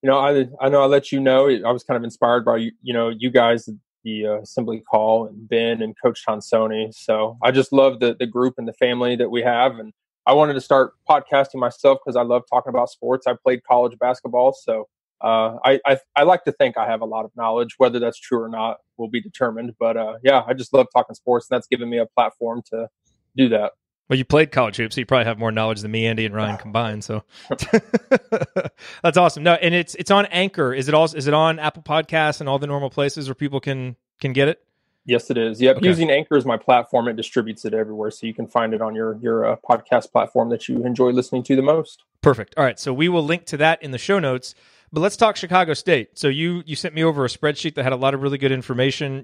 I know I let you know, I was kind of inspired by, you guys, the Assembly Call, and Ben and Coach Tonsoni. So I just love the group and the family that we have. And I wanted to start podcasting myself because I love talking about sports. I played college basketball. So I like to think I have a lot of knowledge. Whether that's true or not will be determined. But I just love talking sports, and that's given me a platform to do that. Well, you played college hoops, so you probably have more knowledge than me, Andy, and Ryan combined. So that's awesome. No, and it's on Anchor. Is it on Apple Podcasts and all the normal places where people can get it? Yes, it is. Yep. Okay. Using Anchor as my platform, it distributes it everywhere, so you can find it on your podcast platform that you enjoy listening to the most. Perfect. All right, so we will link to that in the show notes. But let's talk Chicago State. So you sent me over a spreadsheet that had a lot of really good information.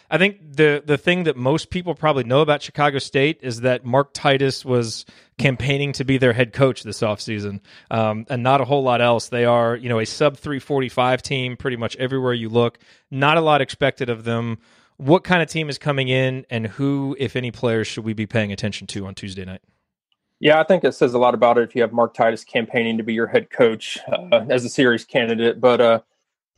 I think the thing that most people probably know about Chicago State is that Mark Titus was campaigning to be their head coach this offseason, and not a whole lot else. They are, a sub 345 team pretty much everywhere you look. Not a lot expected of them. What kind of team is coming in, and who, if any, players should we be paying attention to on Tuesday night? Yeah, I think it says a lot about it if you have Mark Titus campaigning to be your head coach as a series candidate. But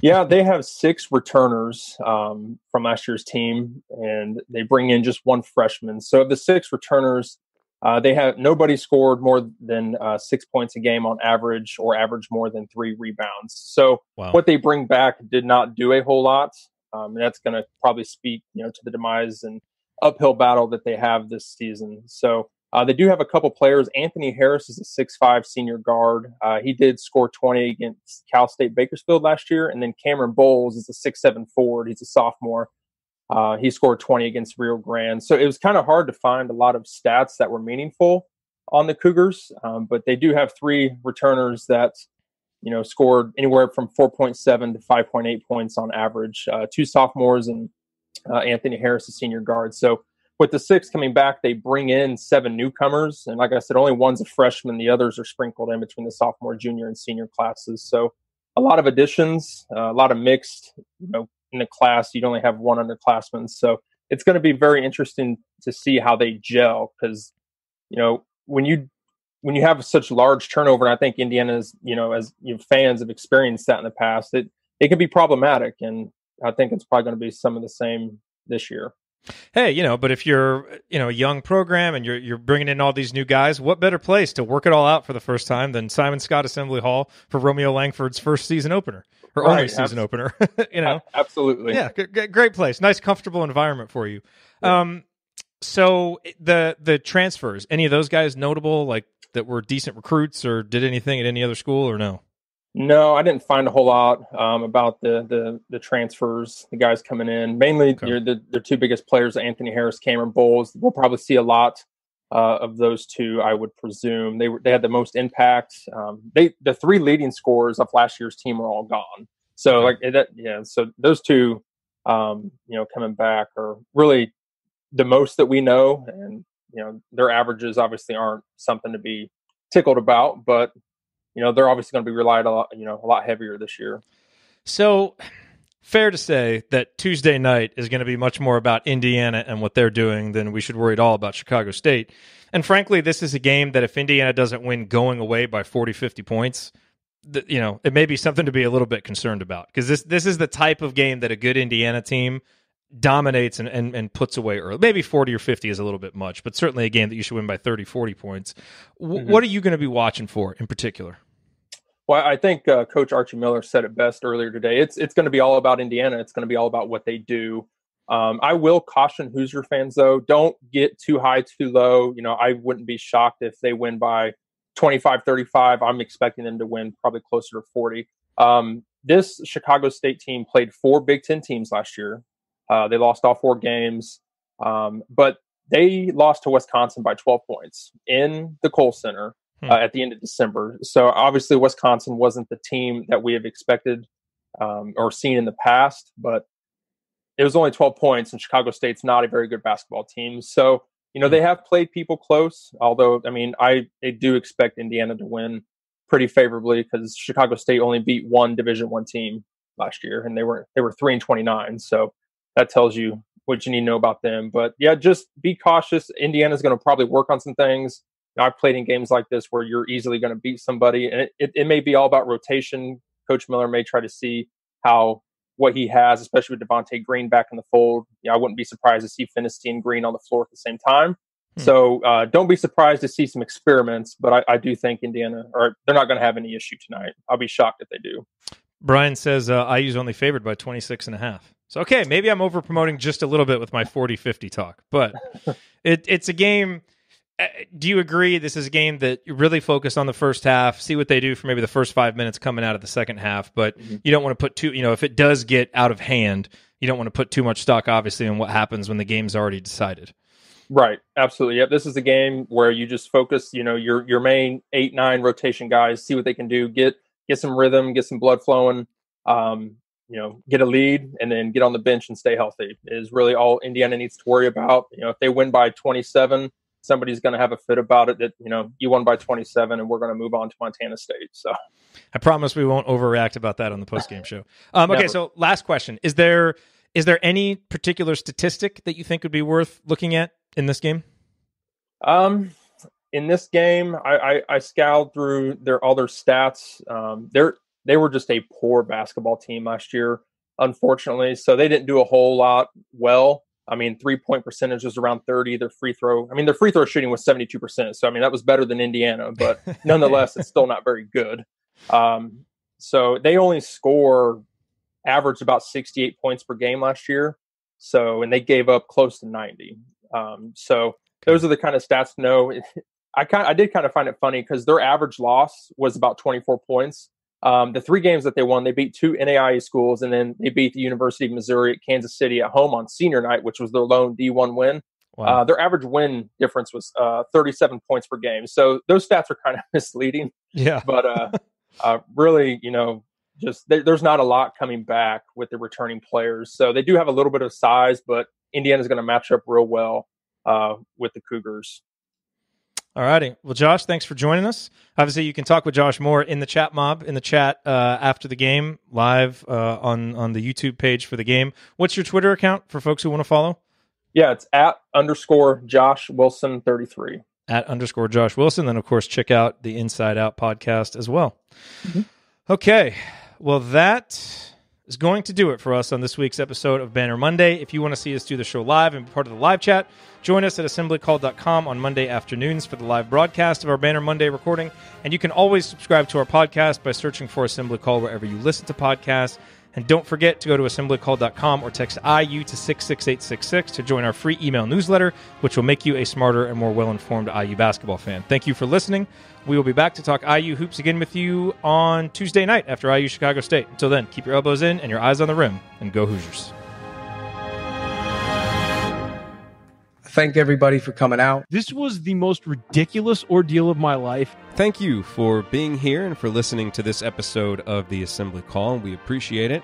they have 6 returners from last year's team, and they bring in just 1 freshman. So of the 6 returners, nobody scored more than 6 points a game on average, or average more than 3 rebounds. So What they bring back did not do a whole lot. And that's going to probably speak, to the demise and uphill battle that they have this season. So they do have a couple players. Anthony Harris is a 6'5" senior guard. He did score 20 against Cal State Bakersfield last year. And then Cameron Bowles is a 6'7" forward. He's a sophomore. He scored 20 against Rio Grande. So it was kind of hard to find a lot of stats that were meaningful on the Cougars, but they do have 3 returners that scored anywhere from 4.7 to 5.8 points on average. 2 sophomores and Anthony Harris, a senior guard. So with the 6 coming back, they bring in 7 newcomers. And like I said, only one's a freshman. The others are sprinkled in between the sophomore, junior, and senior classes. So a lot of additions, a lot of mixed, in the class. You'd only have 1 underclassman. So it's going to be very interesting to see how they gel because, when you have such large turnover, and I think Indiana's, as fans have experienced that in the past, it can be problematic. And I think it's probably going to be some of the same this year. Hey, but if you're, a young program and you're bringing in all these new guys, what better place to work it all out for the first time than Simon Scott Assembly Hall for Romeo Langford's first season opener or only season opener? Absolutely. Yeah, great place, nice, comfortable environment for you. Yeah. So the transfers, any of those guys notable, like that were decent recruits or did anything at any other school or no? No, I didn't find a whole lot about the transfers, the guys coming in. Mainly, the 2 biggest players, Anthony Harris, Cameron Bowles. We'll probably see a lot of those 2, I would presume. They had the most impact. The 3 leading scorers of last year's team are all gone. So so those 2, coming back are really the most that we know, and their averages obviously aren't something to be tickled about, but they're obviously going to be relied on, a lot heavier this year. So fair to say that Tuesday night is going to be much more about Indiana and what they're doing than we should worry at all about Chicago State. And frankly, this is a game that if Indiana doesn't win going away by 40, 50 points, it may be something to be a little bit concerned about because this is the type of game that a good Indiana team dominates and puts away early. Maybe 40 or 50 is a little bit much, but certainly a game that you should win by 30, 40 points. What are you going to be watching for in particular? Well, I think Coach Archie Miller said it best earlier today. It's going to be all about Indiana. It's going to be all about what they do. I will caution Hoosier fans, though, don't get too high, too low. I wouldn't be shocked if they win by 25-35. I'm expecting them to win probably closer to 40. This Chicago State team played 4 Big Ten teams last year. They lost all 4 games, but they lost to Wisconsin by 12 points in the Kohl Center at the end of December. So obviously Wisconsin wasn't the team that we have expected or seen in the past, but it was only 12 points, and Chicago State's not a very good basketball team. So, they have played people close, although, I do expect Indiana to win pretty favorably because Chicago State only beat 1 Division I team last year, and they were 3-29. So that tells you what you need to know about them. But yeah, just be cautious. Indiana's going to probably work on some things. I've played in games like this where you're easily going to beat somebody, and it may be all about rotation. Coach Miller may try to see what he has, especially with Devontae Green back in the fold. I wouldn't be surprised to see Finney and Green on the floor at the same time. So don't be surprised to see some experiments, but I do think Indiana, or they're not going to have any issue tonight. I'll be shocked if they do. Brian says IU's only favored by 26.5. So, okay, maybe I'm over promoting just a little bit with my 40-50 talk, but it's a game. Do you agree this is a game that you really focus on the first half, see what they do for maybe the first 5 minutes coming out of the second half, but you don't want to put too, if it does get out of hand, you don't want to put too much stock, obviously, on what happens when the game's already decided. Right. Absolutely. Yep. This is a game where you just focus, your main 8-9 rotation guys, see what they can do, get some rhythm, get some blood flowing, get a lead, and then get on the bench and stay healthy is really all Indiana needs to worry about. If they win by 27, somebody's going to have a fit about it that, you won by 27 and we're going to move on to Montana State. So I promise we won't overreact about that on the postgame show. Okay. So last question. Is there any particular statistic that you think would be worth looking at in this game? In this game, I scoured through all their stats. They were just a poor basketball team last year, unfortunately. So they didn't do a whole lot well. 3-point percentage was around 30. Their free throw shooting was 72%. So, that was better than Indiana, but nonetheless, it's still not very good. So they only averaged about 68 points per game last year. So, and they gave up close to 90. So those are the kind of stats to know. I did kind of find it funny because their average loss was about 24 points. The 3 games that they won, they beat 2 NAIA schools, and then they beat the University of Missouri at Kansas City at home on senior night, which was their lone D1 win. Wow. Their average win difference was 37 points per game. So those stats are kind of misleading. Yeah. But really, just there's not a lot coming back with the returning players. So they do have a little bit of size, but Indiana's going to match up real well with the Cougars. All righty. Well, Josh, thanks for joining us. Obviously, you can talk with Josh more in the chat after the game, live on the YouTube page for the game. What's your Twitter account for folks who want to follow? Yeah, it's @Josh Wilson 33. @Josh Wilson. Then, of course, check out the Inside Out podcast as well. Mm-hmm. Okay. Well, that is going to do it for us on this week's episode of Banner Monday. If you want to see us do the show live and be part of the live chat, join us at assemblycall.com on Monday afternoons for the live broadcast of our Banner Monday recording. And you can always subscribe to our podcast by searching for Assembly Call wherever you listen to podcasts. And don't forget to go to assemblycall.com or text IU to 66866 to join our free email newsletter, which will make you a smarter and more well-informed IU basketball fan. Thank you for listening. We will be back to talk IU hoops again with you on Tuesday night after IU Chicago State. Until then, keep your elbows in and your eyes on the rim, and go Hoosiers. Thank everybody for coming out. This was the most ridiculous ordeal of my life. Thank you for being here and for listening to this episode of the Assembly Call. We appreciate it.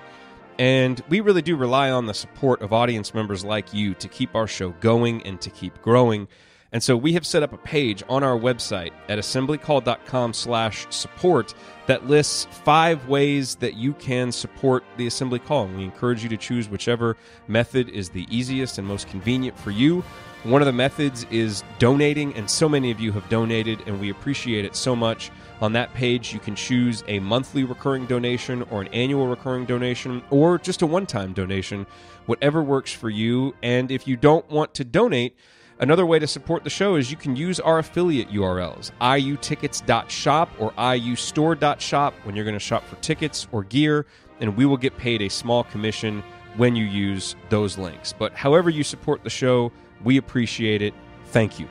And we really do rely on the support of audience members like you to keep our show going and to keep growing. And so we have set up a page on our website at assemblycall.com/support that lists 5 ways that you can support the Assembly Call. And we encourage you to choose whichever method is the easiest and most convenient for you. One of the methods is donating, and so many of you have donated, and we appreciate it so much. On that page, you can choose a monthly recurring donation or an annual recurring donation or just a one-time donation, whatever works for you. And if you don't want to donate, another way to support the show is you can use our affiliate URLs, iutickets.shop or iustore.shop when you're going to shop for tickets or gear, and we will get paid a small commission when you use those links. But however you support the show, we appreciate it. Thank you.